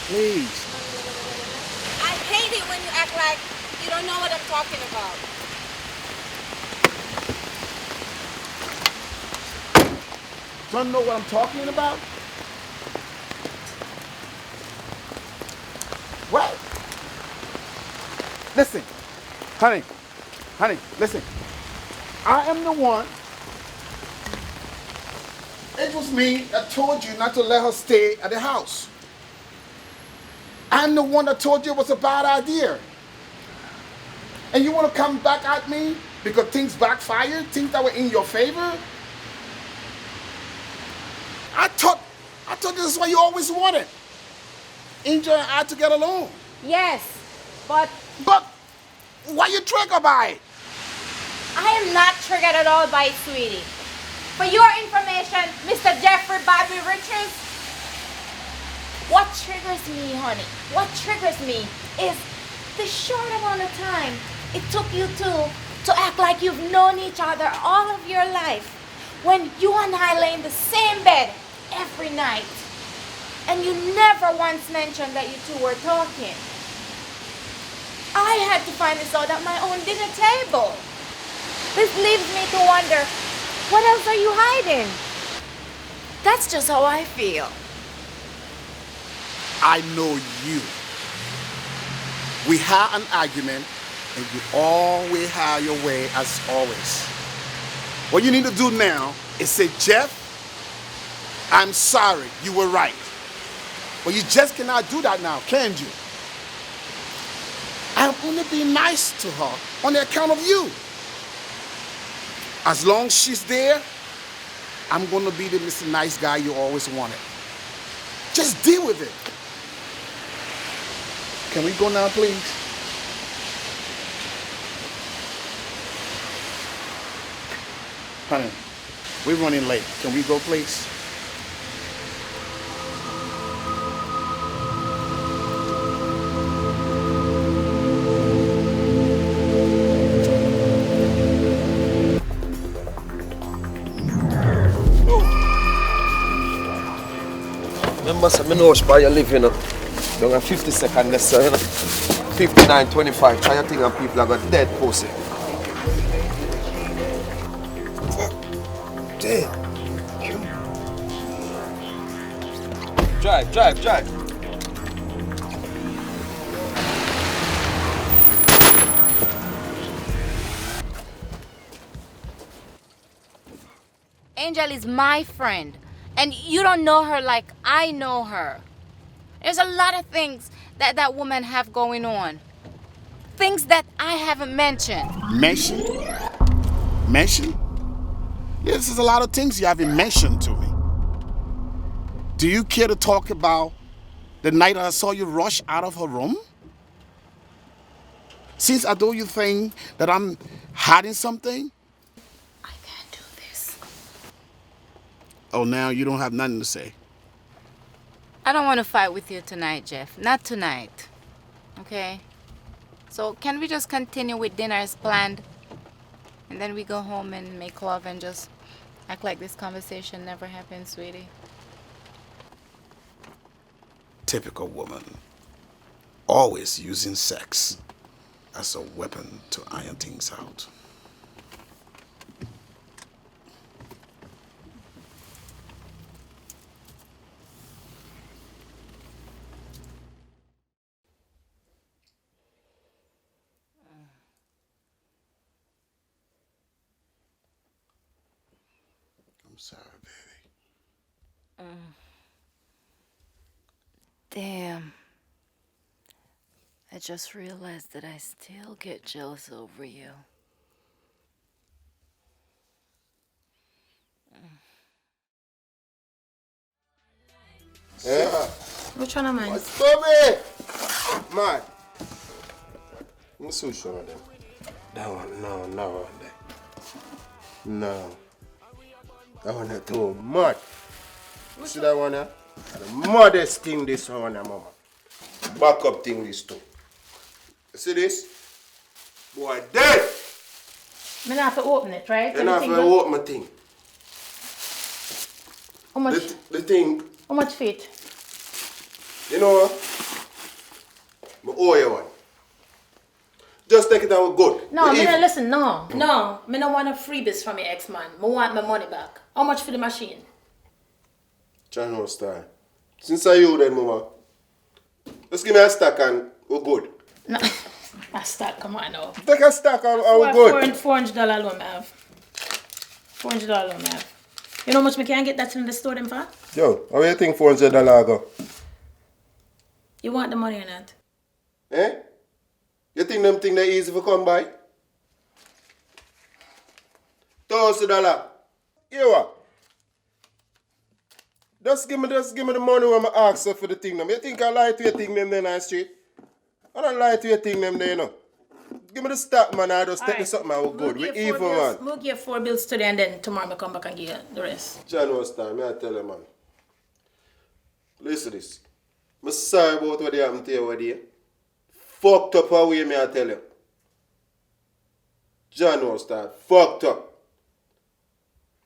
Please. I hate it when you act like you don't know what I'm talking about. Don't know what I'm talking about? What? Listen, honey, listen. I am the one. It was me that told you not to let her stay at the house. I'm the one that told you it was a bad idea. And you want to come back at me because things backfired, things that were in your favor? I thought this is what you always wanted. Angel and I to get along. Yes, but why you triggered by it? I am not triggered at all by it, sweetie. For your information, Mr. Jeffrey Bobby Richards, what triggers me, honey, what triggers me is the short amount of time it took you two to act like you've known each other all of your life when you and I lay in the same bed every night. And you never once mentioned that you two were talking. I had to find this out at my own dinner table. This leaves me to wonder, what else are you hiding? That's just how I feel. I know you. We had an argument and you always have your way as always. What you need to do now is say, Jeff, I'm sorry, you were right. But you just cannot do that now, can you? I'm only being nice to her on the account of you. As long as she's there, I'm going to be the Mr. Nice Guy you always wanted. Just deal with it. Can we go now, please? Honey, we're running late. Can we go, please? Remember, I know where you live, you know. Down at 52nd, let's say, you know. 5925, try your thing and people are got dead pussy. Damn. Drive. Angel is my friend, and you don't know her like I know her. There's a lot of things that that woman have going on. Things that I haven't mentioned. Mention? Yes, there's a lot of things you haven't mentioned to me. Do you care to talk about The night I saw you rush out of her room? Since I do you think that I'm hiding something? I can't do this. Oh, now you don't have nothing to say. I don't want to fight with you tonight, Jeff. Not tonight. Okay? So can we just continue with dinner as planned? And then we go home and make love and just act like this conversation never happened, sweetie. Typical woman. Always using sex as a weapon to iron things out. I'm sorry, baby. Damn. I just realized that I still get jealous over you. Yeah. Which one am I? Stop it! Man. I'm so sure of them. That one, no. No. That one is too mad. See that one, the maddest thing this one, mama. Back up thing this too. You see this? Boy, dead! I have to open it, right? You have to open my thing. How much? The thing. How much feet? You know what? I owe you one. Just take it out good. No, listen, no. No, I don't want a freebies from your ex-man. I want my money back. How much for the machine? Channel star. Since I you then, mama. Just give me a stack and we're good. No, a stack, come on now. Take a stack and we're good. $400 alone I have. $400 alone I have. You know how much I can get that in the store them for? Yo, how do you think $400 go? You want the money or not? Eh? You think them thing they easy for come by? $1,000. You what? Just give me the money when I ask her for the thing them. You think I lie to you thing them then on the street? I don't lie to you thing them there, you know. Give me the stock, man. I just take the something and we're good. We're even, man. We'll give 4 bills today and then tomorrow I come back and give you the rest. John was time, I tell you, man. Listen to this. I'm sorry about what happened to you over there. Fucked up away, me I tell you. John was time. Fucked up.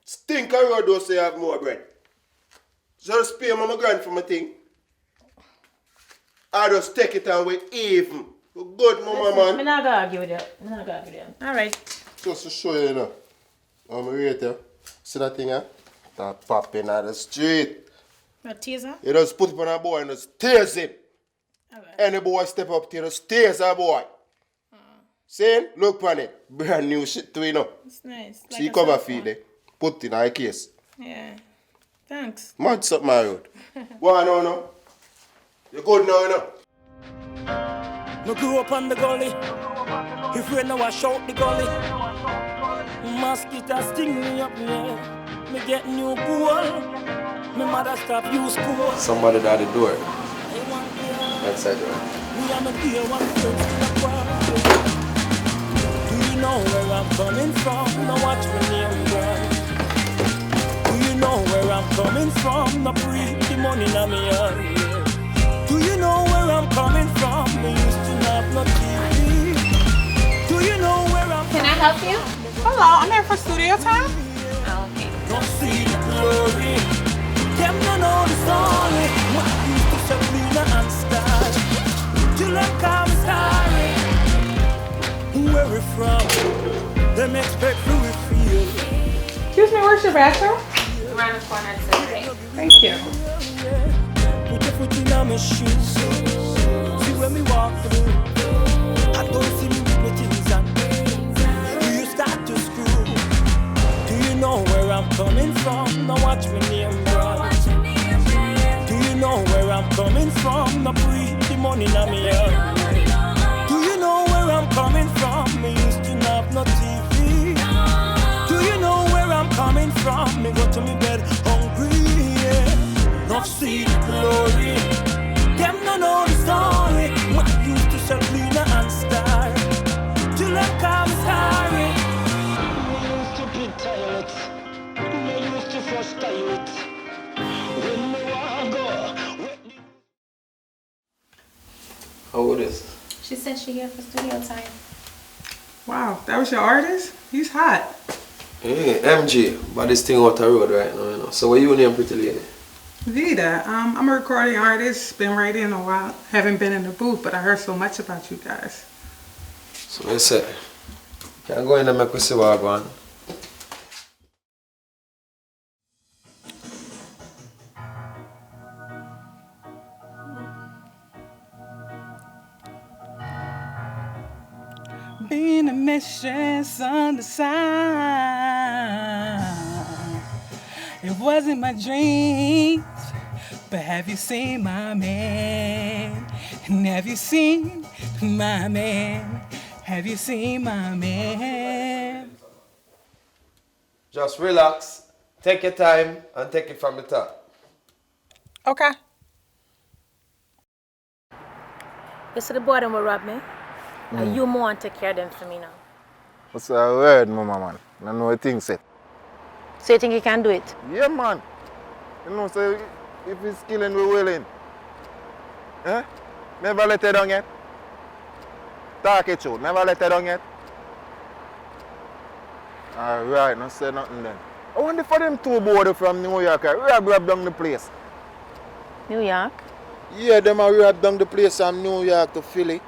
Stink a road though so you have more bread. Just pay my grand for my thing. I just take it and we even. We're good, mama, man. I'm not going to argue with you. All right. Just to show you, you know. I'm right here. See that thing, that popping out the street. A teaser? You just put it on a boy and just tears him. Any boy step up to you, just tears a boy. See? Look on it. Brand new shit to you know. It's nice. See, cover feed there. Put it in a case. Yeah. Thanks. Mad something my road. Why no? You good now, you know? Me grew up on the gully. If we know I shout the gully. Mosquitoes sting me up, yeah. Me get new pool. Me mother stop use school. Somebody at the door. Outside door. Me and my dear one friends in the world. Do you know where I'm coming from? Now watch me name brand. Do you know where I'm coming from? Now breathe the money in me hand. Do you know where I'm coming from? Me used to have no TV. Do you know where I'm Can I help you? Hello, I'm here for studio time. Okay. Don't see the glory. Them don't know the story. What used to Sabrina and Star. Children come story. Where we from? Them expect who we feel. Excuse me, where's your bathroom? Around the corner, it's okay. Thank you. Put your foot in my shoes. See when we walk through. I don't see me with my things on. Do you start to screw? Do you know where I'm coming from? Now watch me name brand. Do you know where I'm coming from? Now breathe the money in me hand. Do you know where I'm coming from? Me used to have no TV. Do you know where I'm coming from? Me go to me bed hungry, yeah. Not see the glory. Them How old is? She said she here for studio time. Wow, that was your artist? He's hot. Hey, MG, but this thing out the road right now, you know. So what you name, pretty lady? Vida, I'm a recording artist. Been writing a while. Haven't been in the booth, but I heard so much about you guys. So I said, can I go in and make we see what I want? Being a mistress on the side. It wasn't my dreams, but have you seen my man? And have you seen my man? Have you seen my man? Just relax, take your time, and take it from the top. Okay. You see the boy them will rob me? And you more take care of them for me now. What's that word, mama, man? I know what thing said. So you think you can do it? Yeah, man. You know, so if it's killing, we're willing. Eh? Never let it down yet. Talk it through. Never let it down yet. Alright, no say nothing then. I wonder for them two boys from New York. We have grabbed down the place. New York? Yeah, them are grabbed down the place from New York to Philly.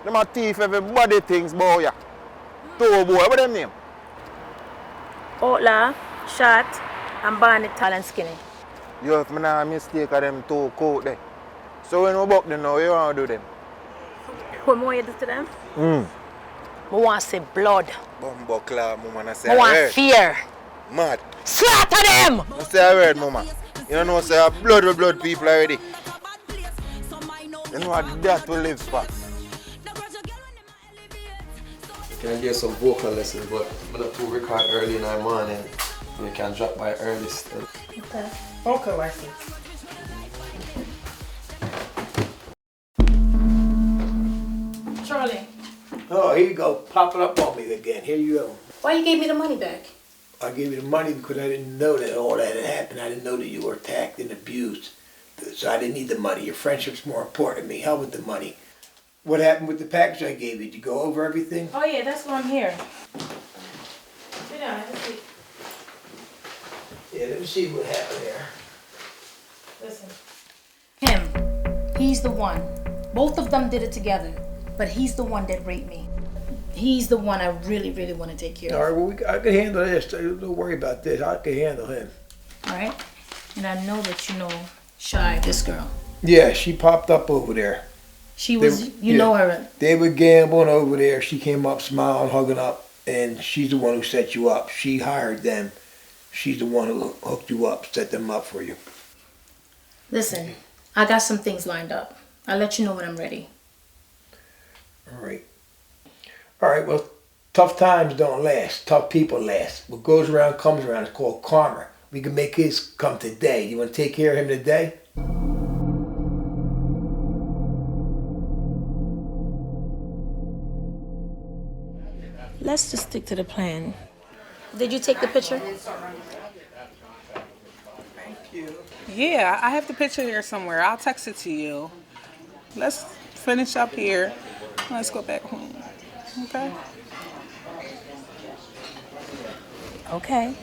Them are thief everybody thinks about ya. Two boys, what them name? Outlaw, Shot, and Barney Tall and Skinny. Yo, if I not mistake of them two coat there. So when we buck them now, you want to do them? What more you do to them? I want to say blood. Bumbuckler, mama, say I want fear. Mad. Slaughter them! I say a word, mama. You don't know, say blood with blood people already. You know what that will live for. Can get some vocal lessons, but I'm not to record early in the morning. We can drop by early still. Okay. Vocal lessons. Charlie, Oh, here you go, popping up on me again. Here you go. why you gave me the money back? I gave you the money because I didn't know that all that had happened. I didn't know that you were attacked and abused. So I didn't need the money. Your friendship's more important to me. Hell with the money. What happened with the package I gave you? Did you go over everything? Oh yeah, that's why I'm here. Sit down, have a seat. Yeah, let me see what happened there. Listen. Him. He's the one. Both of them did it together. But he's the one that raped me. He's the one I really, really want to take care of. All right, well, I can handle this. Don't worry about this. I can handle him. All right? And I know that you know Shy, this girl. Yeah, she popped up over there. She was, you know her. They were gambling over there. She came up, smiling, hugging up, and she's the one who set you up. She hired them. She's the one who hooked you up, set them up for you. Listen, I got some things lined up. I'll let you know when I'm ready. All right. All right, well, tough times don't last. Tough people last. What goes around comes around. It's called karma. We can make his come today. You want to take care of him today? Let's just stick to the plan. Did you take the picture? Yeah, I have the picture here somewhere. I'll text it to you. Let's finish up here. Let's go back home. Okay? Okay.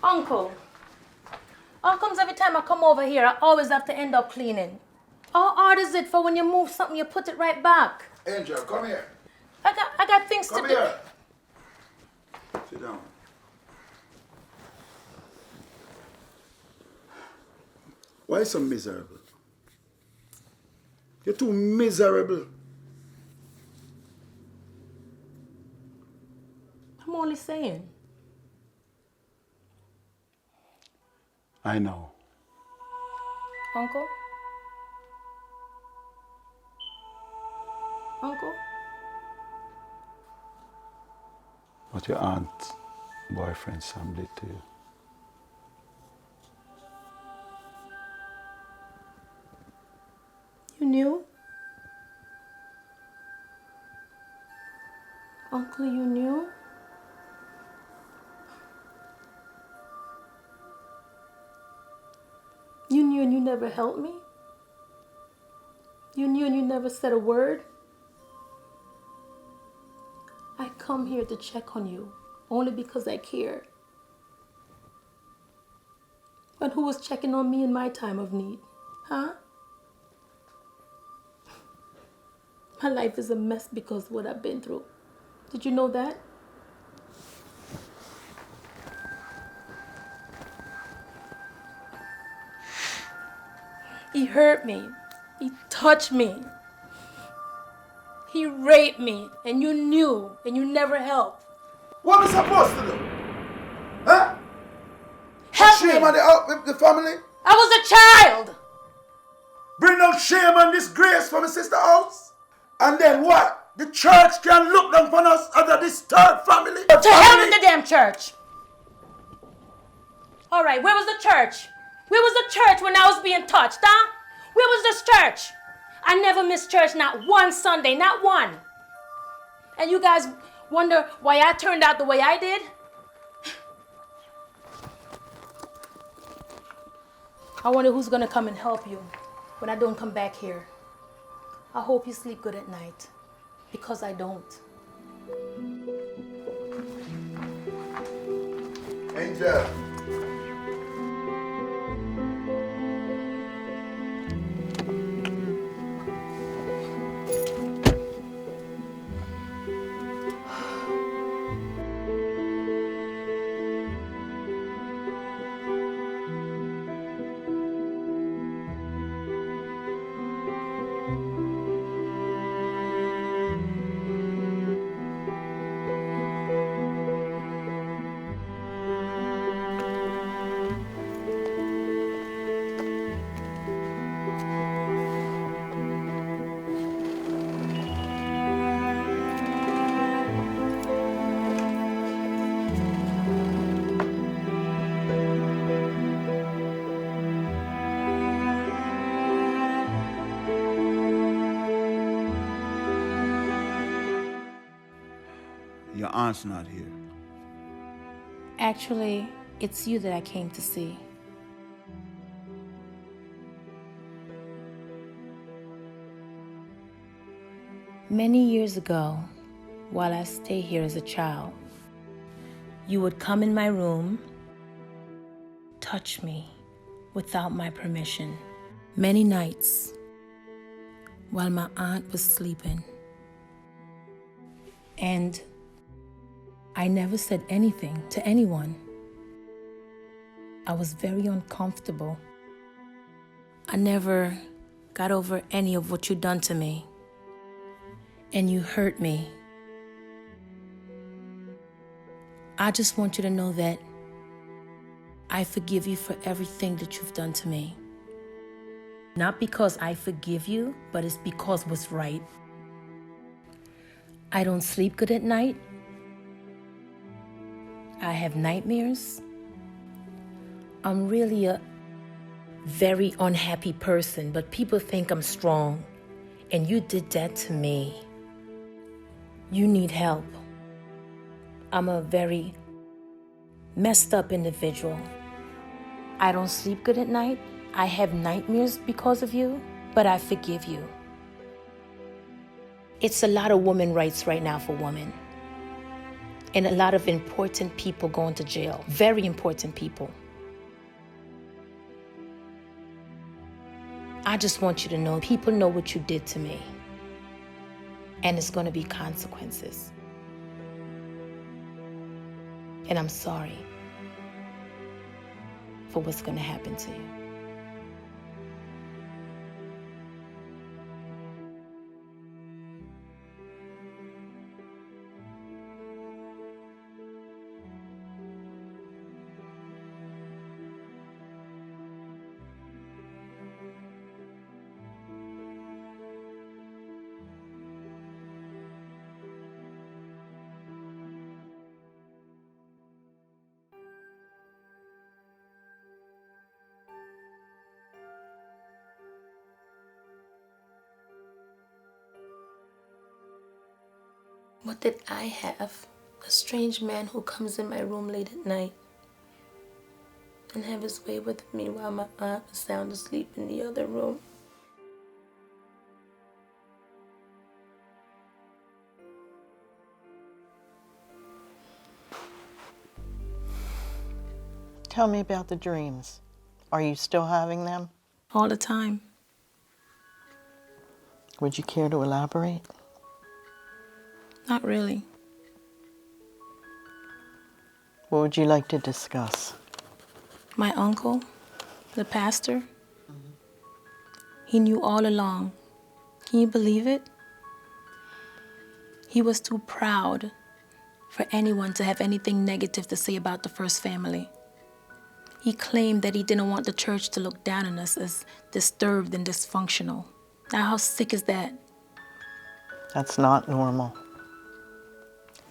Uncle, how comes every time I come over here, I always have to end up cleaning? How hard is it for when you move something, you put it right back? Angel, come here. I got things to do. Come here. Sit down. Why so miserable? You're too miserable. I'm only saying. I know. Uncle? Uncle? what your aunt's boyfriend Sam did to you. You knew? Uncle, you knew? You knew and you never helped me? You knew and you never said a word? I come here to check on you, only because I care. But who was checking on me in my time of need? Huh? My life is a mess because of what I've been through. Did you know that? He hurt me. He touched me. He raped me. And you knew. And you never helped. What am I supposed to do? Huh? Help shame me. on the family? I was a child. Bring no shame and disgrace from my sister house? And then what? The church can look down upon us under this third family? To hell with the damn church. All right, where was the church? Where was the church when I was being touched, huh? Where was this church? I never missed church, not one Sunday, not one. And you guys wonder why I turned out the way I did? I wonder who's gonna come and help you when I don't come back here. I hope you sleep good at night, because I don't. Angel. Your aunt's not here. Actually, it's you that I came to see. Many years ago, while I stayed here as a child, you would come in my room, touch me without my permission. Many nights, while my aunt was sleeping. And I never said anything to anyone. I was very uncomfortable. I never got over any of what you'd done to me. And you hurt me. I just want you to know that I forgive you for everything that you've done to me. Not because I forgive you, but it's because what's right. I don't sleep good at night. I have nightmares. I'm really a very unhappy person, but people think I'm strong. And you did that to me. You need help. I'm a very messed up individual. I don't sleep good at night. I have nightmares because of you, but I forgive you. It's a lot of women's rights right now for women. And a lot of important people going to jail. Very important people. I just want you to know, people know what you did to me. And it's going to be consequences. And I'm sorry for what's going to happen to you. What did I have? A strange man who comes in my room late at night and have his way with me while my aunt was sound asleep in the other room. Tell me about the dreams. Are you still having them? All the time. Would you care to elaborate? Not really. What would you like to discuss? My uncle, the pastor, he knew all along. Can you believe it? He was too proud for anyone to have anything negative to say about the first family. He claimed that he didn't want the church to look down on us as disturbed and dysfunctional. Now, how sick is that? That's not normal.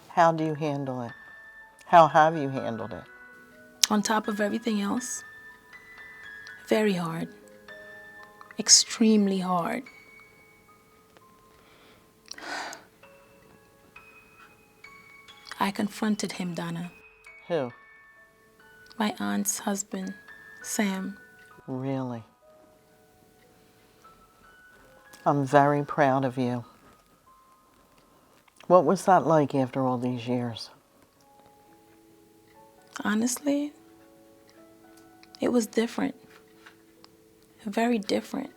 How do you handle it? How have you handled it? On top of everything else, very hard. Extremely hard. I confronted him, Donna. Who? My aunt's husband, Sam. Really? I'm very proud of you. What was that like after all these years? Honestly, it was different. Very different.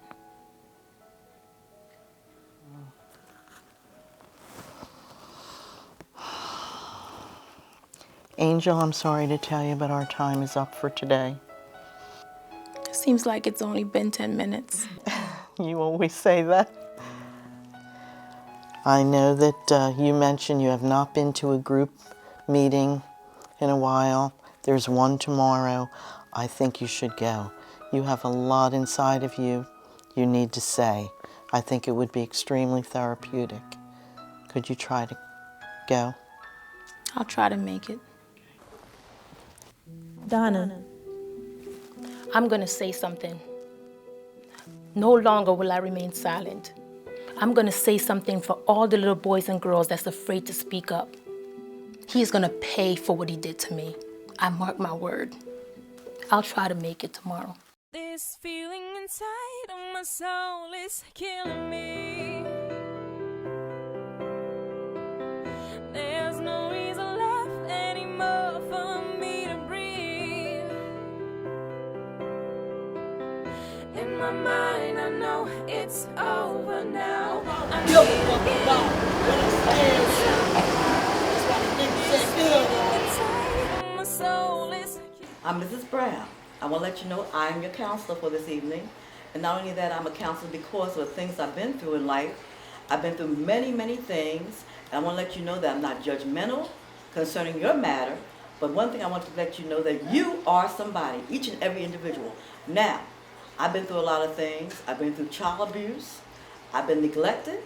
Angel, I'm sorry to tell you, but our time is up for today. It seems like it's only been 10 minutes. You always say that. I know that you mentioned you have not been to a group meeting in a while. There's one tomorrow. I think you should go. You have a lot inside of you need to say. I think it would be extremely therapeutic. Could you try to go? I'll try to make it. Donna. I'm gonna say something. No longer will I remain silent. I'm gonna say something for all the little boys and girls that's afraid to speak up. He's gonna pay for what he did to me. I mark my word. I'll try to make it tomorrow. This feeling inside of my soul is killing me. There's no reason left anymore for me to breathe. In my mind, I know it's over now. I need to get I'm Mrs. Brown. I want to let you know I'm your counselor for this evening. And not only that, I'm a counselor because of the things I've been through in life. I've been through many, many things. And I want to let you know that I'm not judgmental concerning your matter. But one thing I want to let you know that you are somebody, each and every individual. Now, I've been through a lot of things. I've been through child abuse. I've been neglected.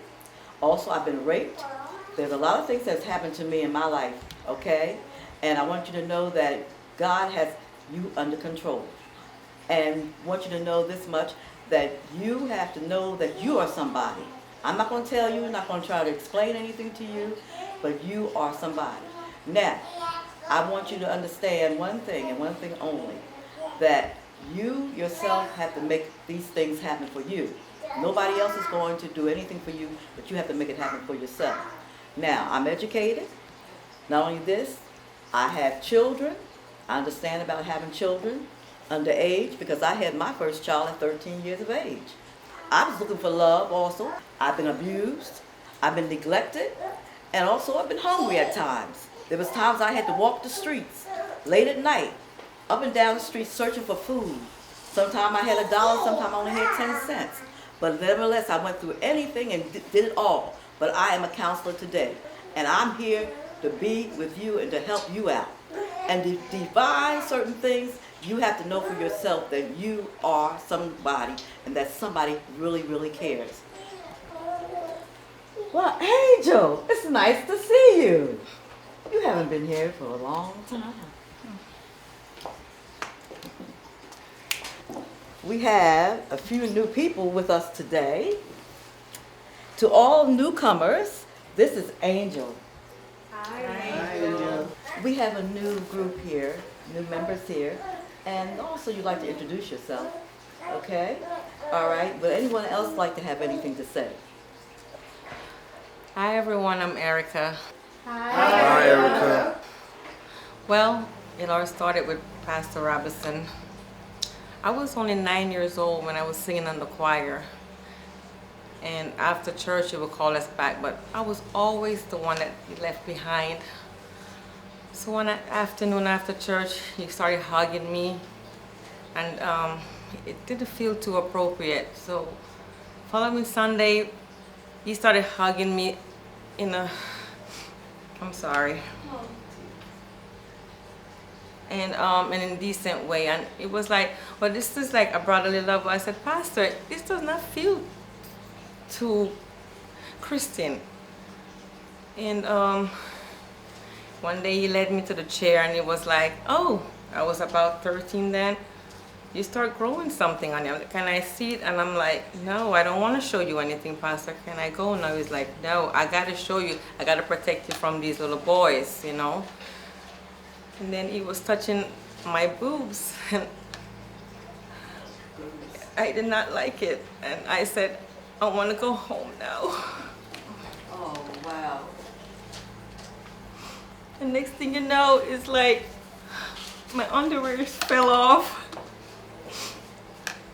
Also, I've been raped. There's a lot of things that's happened to me in my life, okay? And I want you to know that God has you under control. And want you to know this much, that you have to know that you are somebody. I'm not going to tell you, I'm not going to try to explain anything to you, but you are somebody. Now, I want you to understand one thing and one thing only, that you yourself have to make these things happen for you. Nobody else is going to do anything for you, but you have to make it happen for yourself. Now, I'm educated. Not only this, I have children. I understand about having children underage because I had my first child at 13 years of age. I was looking for love also. I've been abused. I've been neglected. And also I've been hungry at times. There was times I had to walk the streets late at night, up and down the street searching for food. Sometimes I had $1, sometimes I only had 10 cents. But nevertheless, I went through anything and did it all. But I am a counselor today. And I'm here to be with you and to help you out. And to define certain things, you have to know for yourself that you are somebody and that somebody really, really cares. Well, Angel, it's nice to see you. You haven't been here for a long time. We have a few new people with us today. To all newcomers, this is Angel. We have a new group here, new members here, and also you'd like to introduce yourself, okay? All right, would anyone else like to have anything to say? Hi everyone, I'm Erica. Hi, Erica. Well, it all started with Pastor Robinson. I was only 9 years old when I was singing in the choir. And after church, he would call us back, but I was always the one that he left behind. So one afternoon after church, he started hugging me, and it didn't feel too appropriate. So following Sunday, he started hugging me in a, I'm sorry, and in a decent way. And it was like, well, this is like a brotherly love. I said, Pastor, this does not feel too Christian. And one day he led me to the chair, and it was like, oh, I was about 13 then. You start growing something on you. Can I see it? And I'm like, no, I don't want to show you anything, Pastor. Can I go? And I was like, no, I got to show you. I got to protect you from these little boys, you know. And then he was touching my boobs, and I did not like it. And I said, I want to go home now. Oh, wow. The next thing you know, it's like my underwear fell off.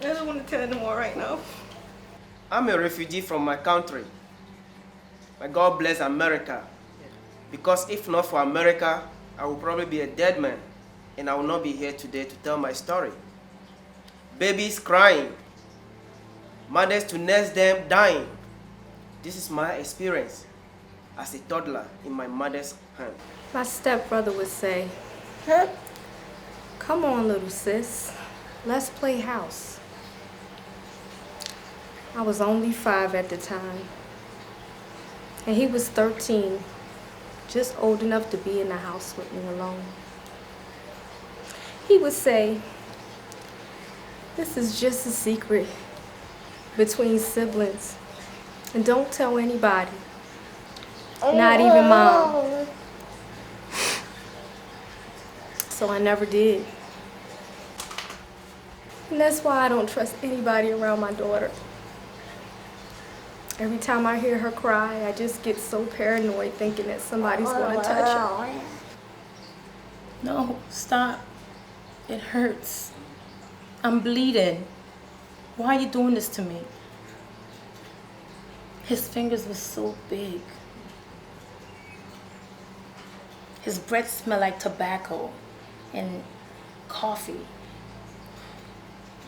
I don't want to tell anymore right now. I'm a refugee from my country. May God bless America. Because if not for America, I will probably be a dead man, and I will not be here today to tell my story. Babies crying, mothers to nurse them dying. This is my experience as a toddler in my mother's hand. My stepbrother would say, come on, little sis, let's play house. I was only 5 at the time, and he was 13, just old enough to be in the house with me alone. He would say, this is just a secret between siblings, and don't tell anybody, not even Mom. So I never did. And that's why I don't trust anybody around my daughter. Every time I hear her cry, I just get so paranoid thinking that somebody's going to touch her. No, stop. It hurts. I'm bleeding. Why are you doing this to me? His fingers were so big. His breath smelled like tobacco and coffee.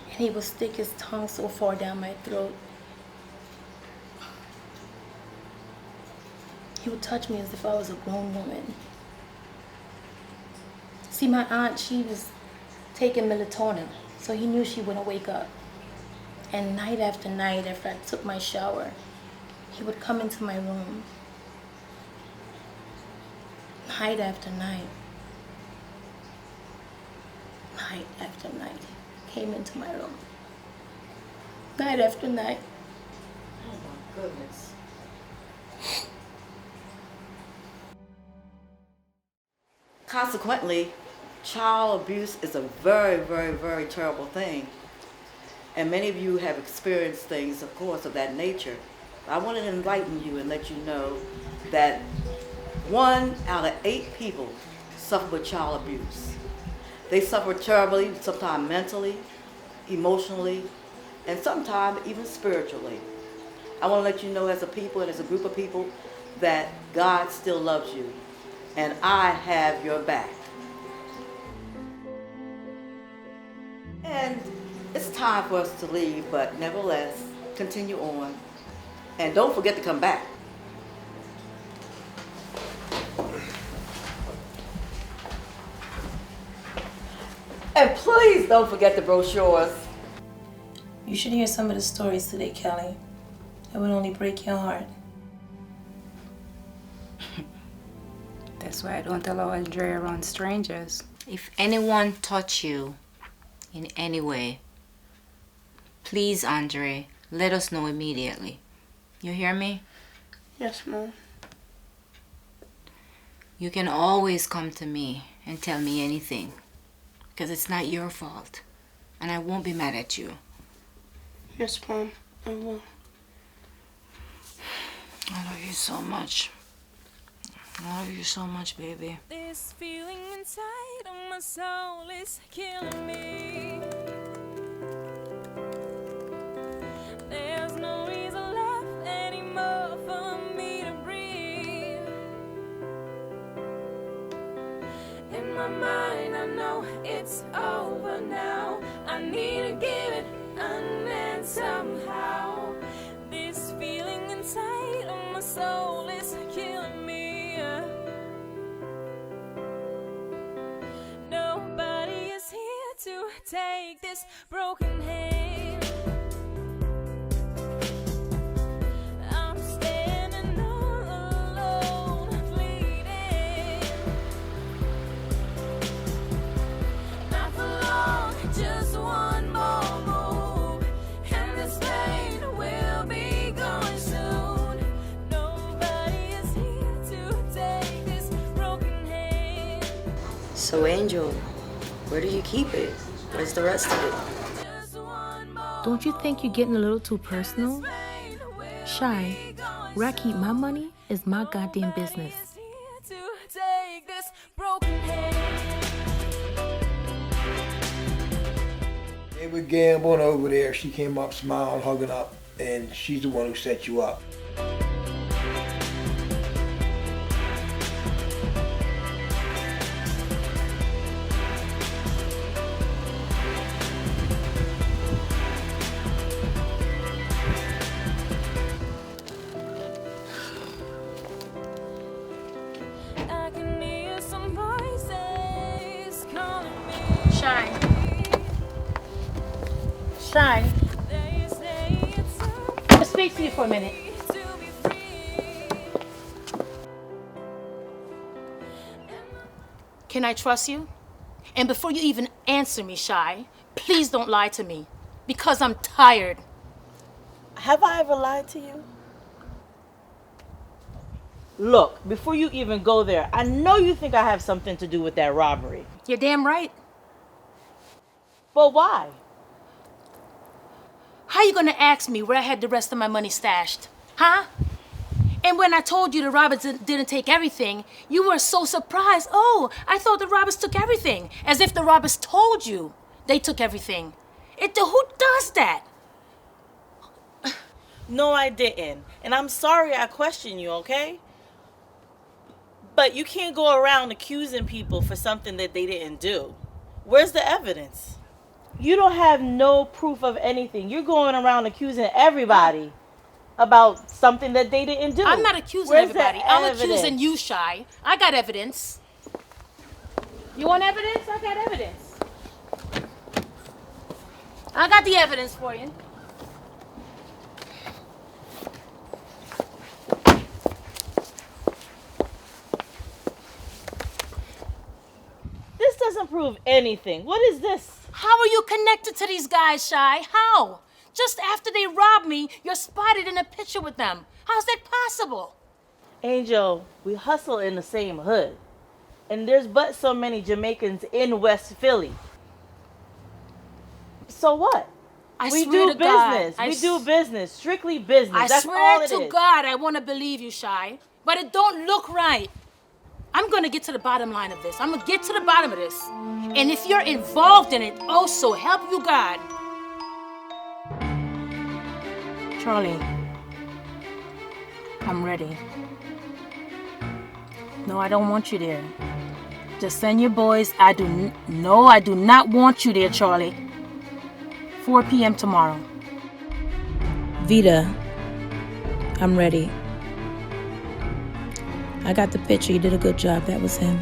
And he would stick his tongue so far down my throat. He would touch me as if I was a grown woman. See, my aunt, she was taking melatonin, so he knew she wouldn't wake up. And night after night, after I took my shower, he would come into my room. Night after night. Night after night. He came into my room. Night after night. Oh my goodness. Consequently, child abuse is a very, very, very terrible thing. And many of you have experienced things, of course, of that nature. I want to enlighten you and let you know that 1 out of 8 people suffer with child abuse. They suffer terribly, sometimes mentally, emotionally, and sometimes even spiritually. I want to let you know as a people and as a group of people that God still loves you, and I have your back. And it's time for us to leave, but nevertheless, continue on. And don't forget to come back. And please don't forget the brochures. You should hear some of the stories today, Kelly. It would only break your heart. That's why I don't allow Andrea around strangers. If anyone touch you in any way, please, Andre, let us know immediately. You hear me? Yes, Mom. You can always come to me and tell me anything. Because it's not your fault. And I won't be mad at you. Yes, Mom. I will. I love you so much. I love you so much, baby. This feeling inside of my soul is killing me. There's no reason left anymore for me to breathe. In my mind, I know it's over now. I need to give it an end somehow. This feeling inside of my soul is killing me. Nobody is here to take this broken hand. I'm standing all alone, bleeding. Not for long, just one more move, and this pain will be gone soon. Nobody is here to take this broken hand. So, Angel, where do you keep it? Where's the rest of it? Don't you think you're getting a little too personal? Shy, where I keep my money is my goddamn business. To take this broken hand. They were gambling over there. She came up smiling, hugging up, and she's the one who set you up. I can hear some voices calling me. Shy. Shy. They say it's I'll speak to you for a minute. Can I trust you? And before you even answer me, Shy, please don't lie to me. Because I'm tired. Have I ever lied to you? Look, before you even go there, I know you think I have something to do with that robbery. You're damn right. But why? How you gonna ask me where I had the rest of my money stashed? Huh? And when I told you the robbers didn't take everything, you were so surprised. Oh, I thought the robbers took everything. As if the robbers told you they took everything. Who does that? No, I didn't. And I'm sorry I questioned you, okay? But you can't go around accusing people for something that they didn't do. Where's the evidence? You don't have no proof of anything. You're going around accusing everybody about something that they didn't do. I'm not accusing Where's everybody. the I'm evidence? accusing you, Shy. I got evidence. You want evidence? I got evidence. I got the evidence for you. This doesn't prove anything. What is this? How are you connected to these guys, Shy? How? Just after they robbed me, you're spotted in a picture with them. How's that possible? Angel, we hustle in the same hood. And there's but so many Jamaicans in West Philly. So what? We swear do to God, business. We do business. Strictly business. I That's swear all it to is. God, I want to believe you, Shy. But it don't look right. I'm going to get to the bottom line of this. I'm going to get to the bottom of this. And if you're involved in it, also help you God. Charlie, I'm ready. No, I don't want you there. Just send your boys. I do not want you there, Charlie. 4 p.m. tomorrow. Vita, I'm ready. I got the picture. You did a good job. That was him.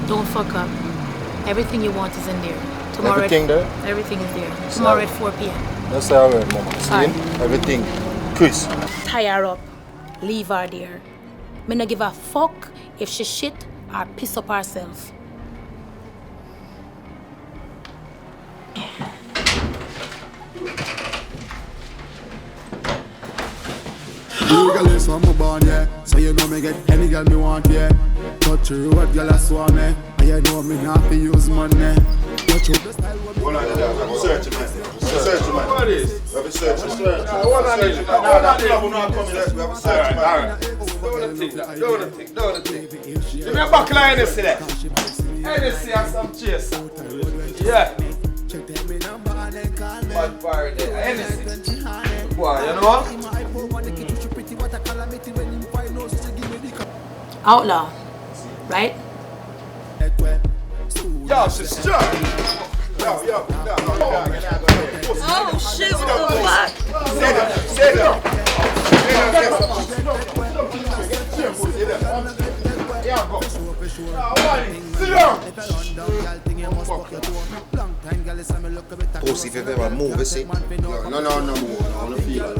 Don't fuck up. Everything you want is in there. Tomorrow Everything there? Everything is there. Tomorrow at 4 p.m. That's all right, Mama. See? Alright. Everything. Chris. Tie her up. Leave her there. Me no give a fuck if she shit or piss up herself. Legally, so I'm born, yeah. So you know me get any girl me want, yeah. Touch you road, girl, I swan me. And you know me not to use money. Watch out the style. Hold on, I'm searching, man. Searching, man. What is? We have a searching. Hold on, We have a searching, man. Alright. Don't think. Give me a buckle of Hennessy there. Hennessy and some chase. Yeah. Bad fire there. Hennessy. Boy, you know? Outlaw, right? Yo, sister. Yo. Oh shit, what the fuck? Say that. Pussy, if you ever move, see? No, move. I wanna feel it.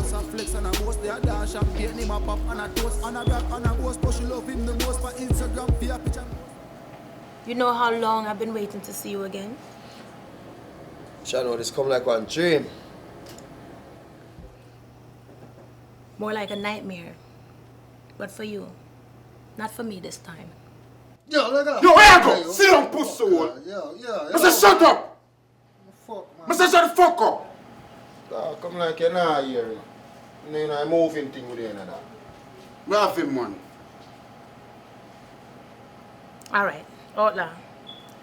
You know how long I've been waiting to see you again? Shano, this come like one dream. More like a nightmare. But for you, not for me this time. Yo, look at Yo, where you go? Sit down, pussy hole. Yeah. Mr. Shut up. Mr. Shut the fuck up. Come like you're not here. You know, I'm moving thing with you and that. We have him, man. Alright, outlaw.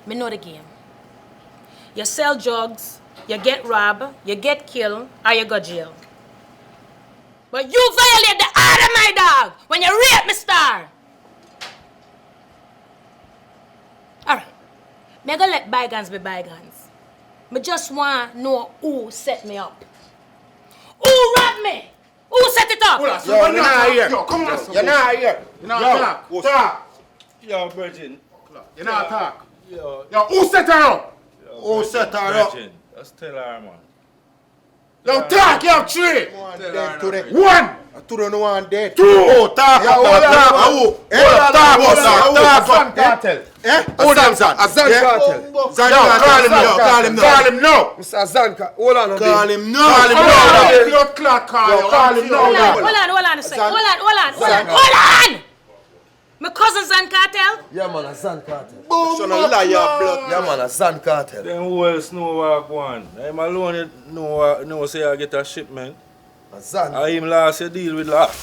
Me know the game. You sell drugs, you get robbed, you get killed, or you go jail. But you violate the order of my dog when you rape me star. Alright, me gonna let bygones be bygones. Me just want to know who set me up. Who robbed me? Who set it up? Yo, you're not here. Yo, come on. You're not here. You not talk. Yo, Virgin. You not talk. Yo, who set her up? Who set her up? Virgin. Just tell her, man. Yo, talk, you have three. Dead today. One. I don't know one dead. Two. Oh, talk. Yeah, hold on. Talk. Cartel. Hold on, Zan. A Zan Cartel. Call him now. Mr. Zan Cartel. Hold on. Call him now. Blood clot call. Call him now. Hold on a second. Hold on. My cousin Zan Cartel? Yeah, man, a Zan Cartel. Boom. Liar blood. Yeah, man, a Zan Cartel. Then who else know what one? I'm alone, know say I get a shipment. A Zan. I him last year deal with last.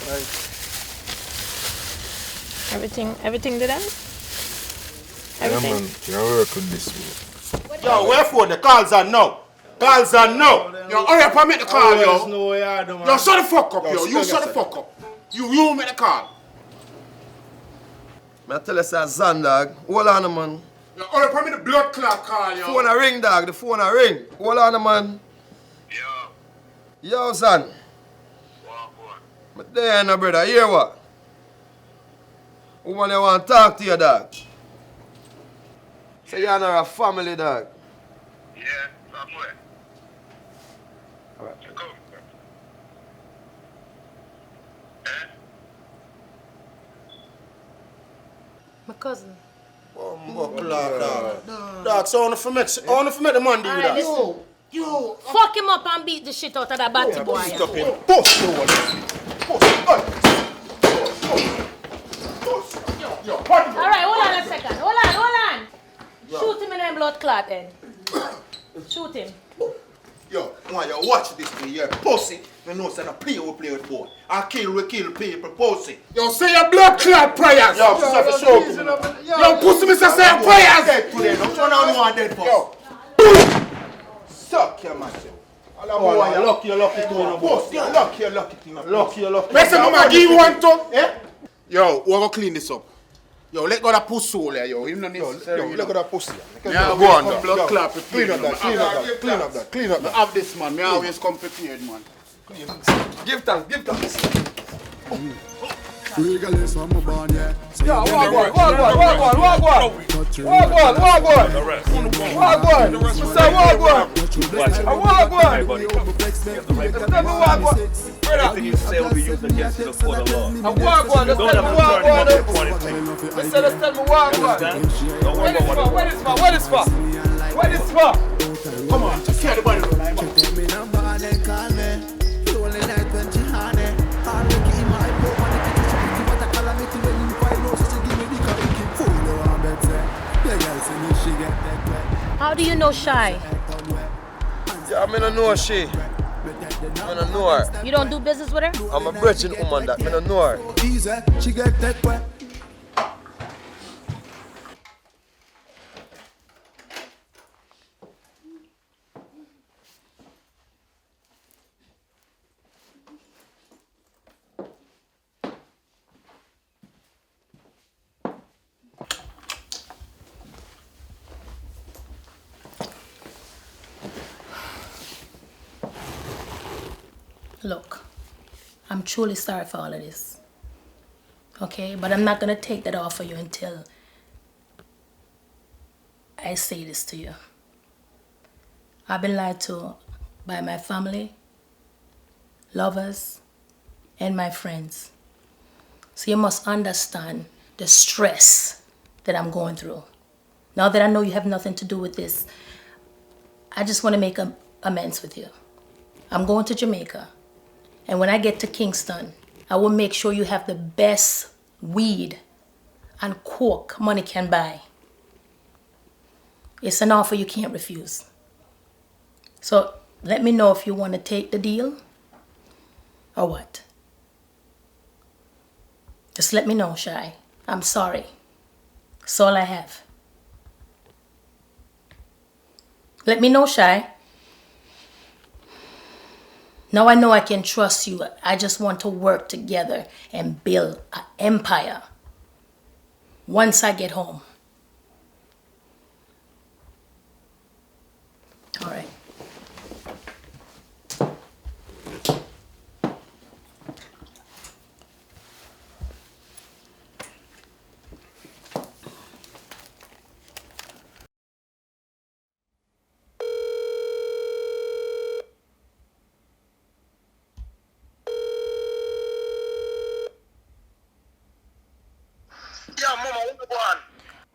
Everything did that? Yeah, man, you work with this. Yo, wherefore the calls are no. Calls are no. Yo, hurry up and make the call, yo. Yo, shut the fuck up, yo. You shut the fuck up. You make the call. I tell you, say Zan, dog. Hold on, man. Yo, hurry up and make the blood clot call, yo. Phone a ring, dog. The phone a ring. Hold on, man. Yo, Zan. But there, no, brother. Hear what? Woman, I want to talk to you, dog. Say you're not a family, dog. Yeah, somewhere. Alright. Come. My cousin. Dog, so I want to make the man deal with that. Yo. Fuck him up and beat the shit out of that batty boy. Alright, hold on a second. Hold on. Shoot him in the blood clot then. Shoot him. Yo, man, you watch this thing here. Pussy. You know, say, play with boy. I kill people, pussy. Yo, say your blood clot prayers. Yo, Yo, pussy, Mr. Say prayers. Dead today. Don't turn on one dead pussy. Yo. Suck your man. Boy, you're lucky to know. Listen, mama, give you one to. Yo, we're going to clean this up. Yo, let go that pussy hole there, yo. Let go that pussy. Yeah, go on, blood clot. Clean up that. Have this, man. Me always come prepared, man. Give thanks. Legally, so I'm born, yeah. Yo, walk Everything you say will be used against you before the law. Don't let What is for? Come on, just carry the body. Call me number and then call me. The only night when she honey. I'll make it in my How do you know Shy? Yeah, I don't know she. I don't know her. You don't do business with her? I'm a virgin woman that I don't know her. She get that wet. Look, I'm truly sorry for all of this. Okay? But I'm not gonna take that off of you until I say this to you. I've been lied to by my family, lovers, and my friends. So you must understand the stress that I'm going through. Now that I know you have nothing to do with this, I just want to make amends with you. I'm going to Jamaica. And when I get to Kingston, I will make sure you have the best weed and coke money can buy. It's an offer you can't refuse. So let me know if you want to take the deal or what. Just let me know, Shy. I'm sorry. That's all I have. Let me know, Shy. Now I know I can trust you. I just want to work together and build an empire once I get home. All right.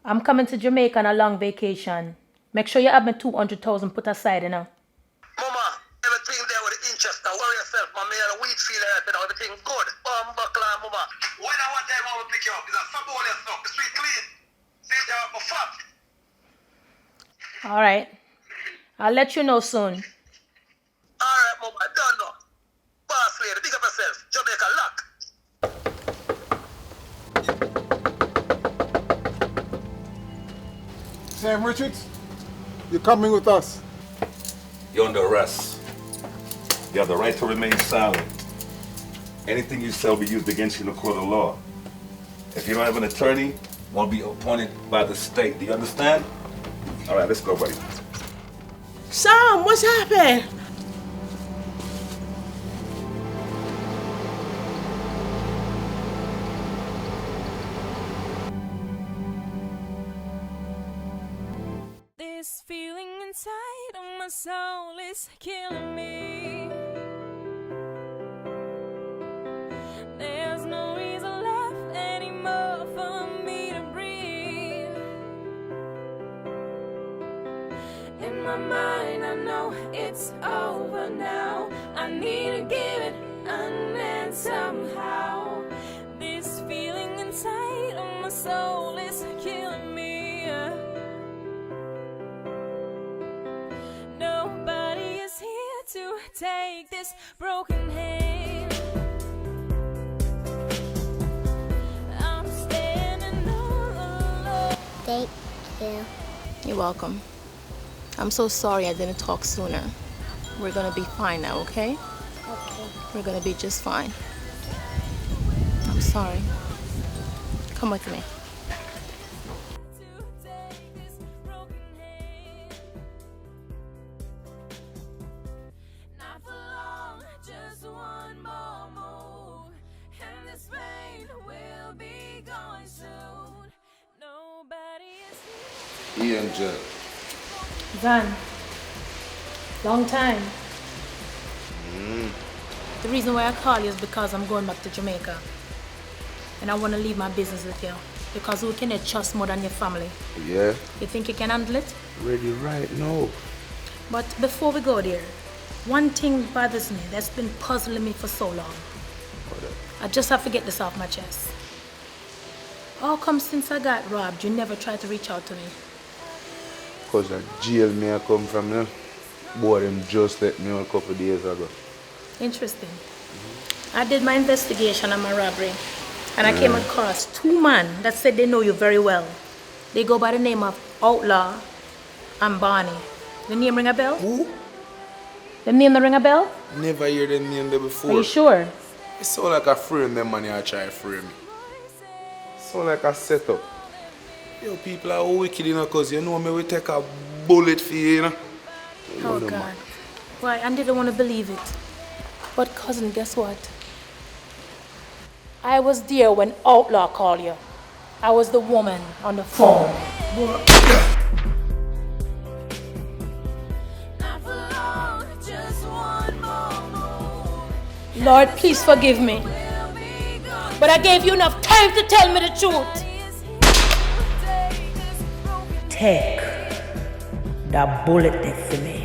I'm coming to Jamaica on a long vacation. Make sure you have me 200,000 put aside, you know. Everything there with the interest. Now worry yourself, man. Me and the weed feel it, everything good. Buckler, mama. When I want time, I will pick you up. It's a sabole stuff. The street clean. See there for fat. All right. I'll let you know soon. All right, mama. Done now. Boss lady, big up yourself. Jamaica lock. Sam Richards, you're coming with us. You're under arrest. You have the right to remain silent. Anything you say will be used against you in the court of law. If you don't have an attorney, won't be appointed by the state. Do you understand? All right, let's go, buddy. Sam, what's happened? This feeling inside of my soul is killing me. There's no reason left anymore for me to breathe. In my mind, I know it's over now. I need to give it an end somehow. This feeling inside of my soul is killing me. Nobody is here to take this broken hand. I'm standing all alone. Thank you. You're welcome. I'm so sorry I didn't talk sooner. We're gonna be fine now, okay? Okay. We're gonna be just fine. I'm sorry. Come with me. Not for long, just one more move, and this pain will be gone soon. Nobody is here. Ian J. Van, long time. The reason why I call you is because I'm going back to Jamaica. And I want to leave my business with you. Because who can you trust more than your family? Yeah? You think you can handle it? Ready right now. But before we go there, one thing bothers me that's been puzzling me for so long. I just have to get this off my chest. How come since I got robbed, you never tried to reach out to me? Because the jail me I come from, you know. Boy, them just let me out a couple of days ago. Interesting. I did my investigation on my robbery, and I came across 2 men that said they know you very well. They go by the name of Outlaw and Barney. The name ring a bell? Who? The name ring a bell? Never hear the name there before. Are you sure? It sound like a friend them money I try to free me. Sound like a setup. Yo, people are all wicked, you know, cause you know me we take a bullet for you, you know. Oh God. Why, I didn't want to believe it. But cousin, guess what? I was there when Outlaw called you. I was the woman on the phone. Lord, please forgive me. But I gave you enough time to tell me the truth. Take the bullet there for me.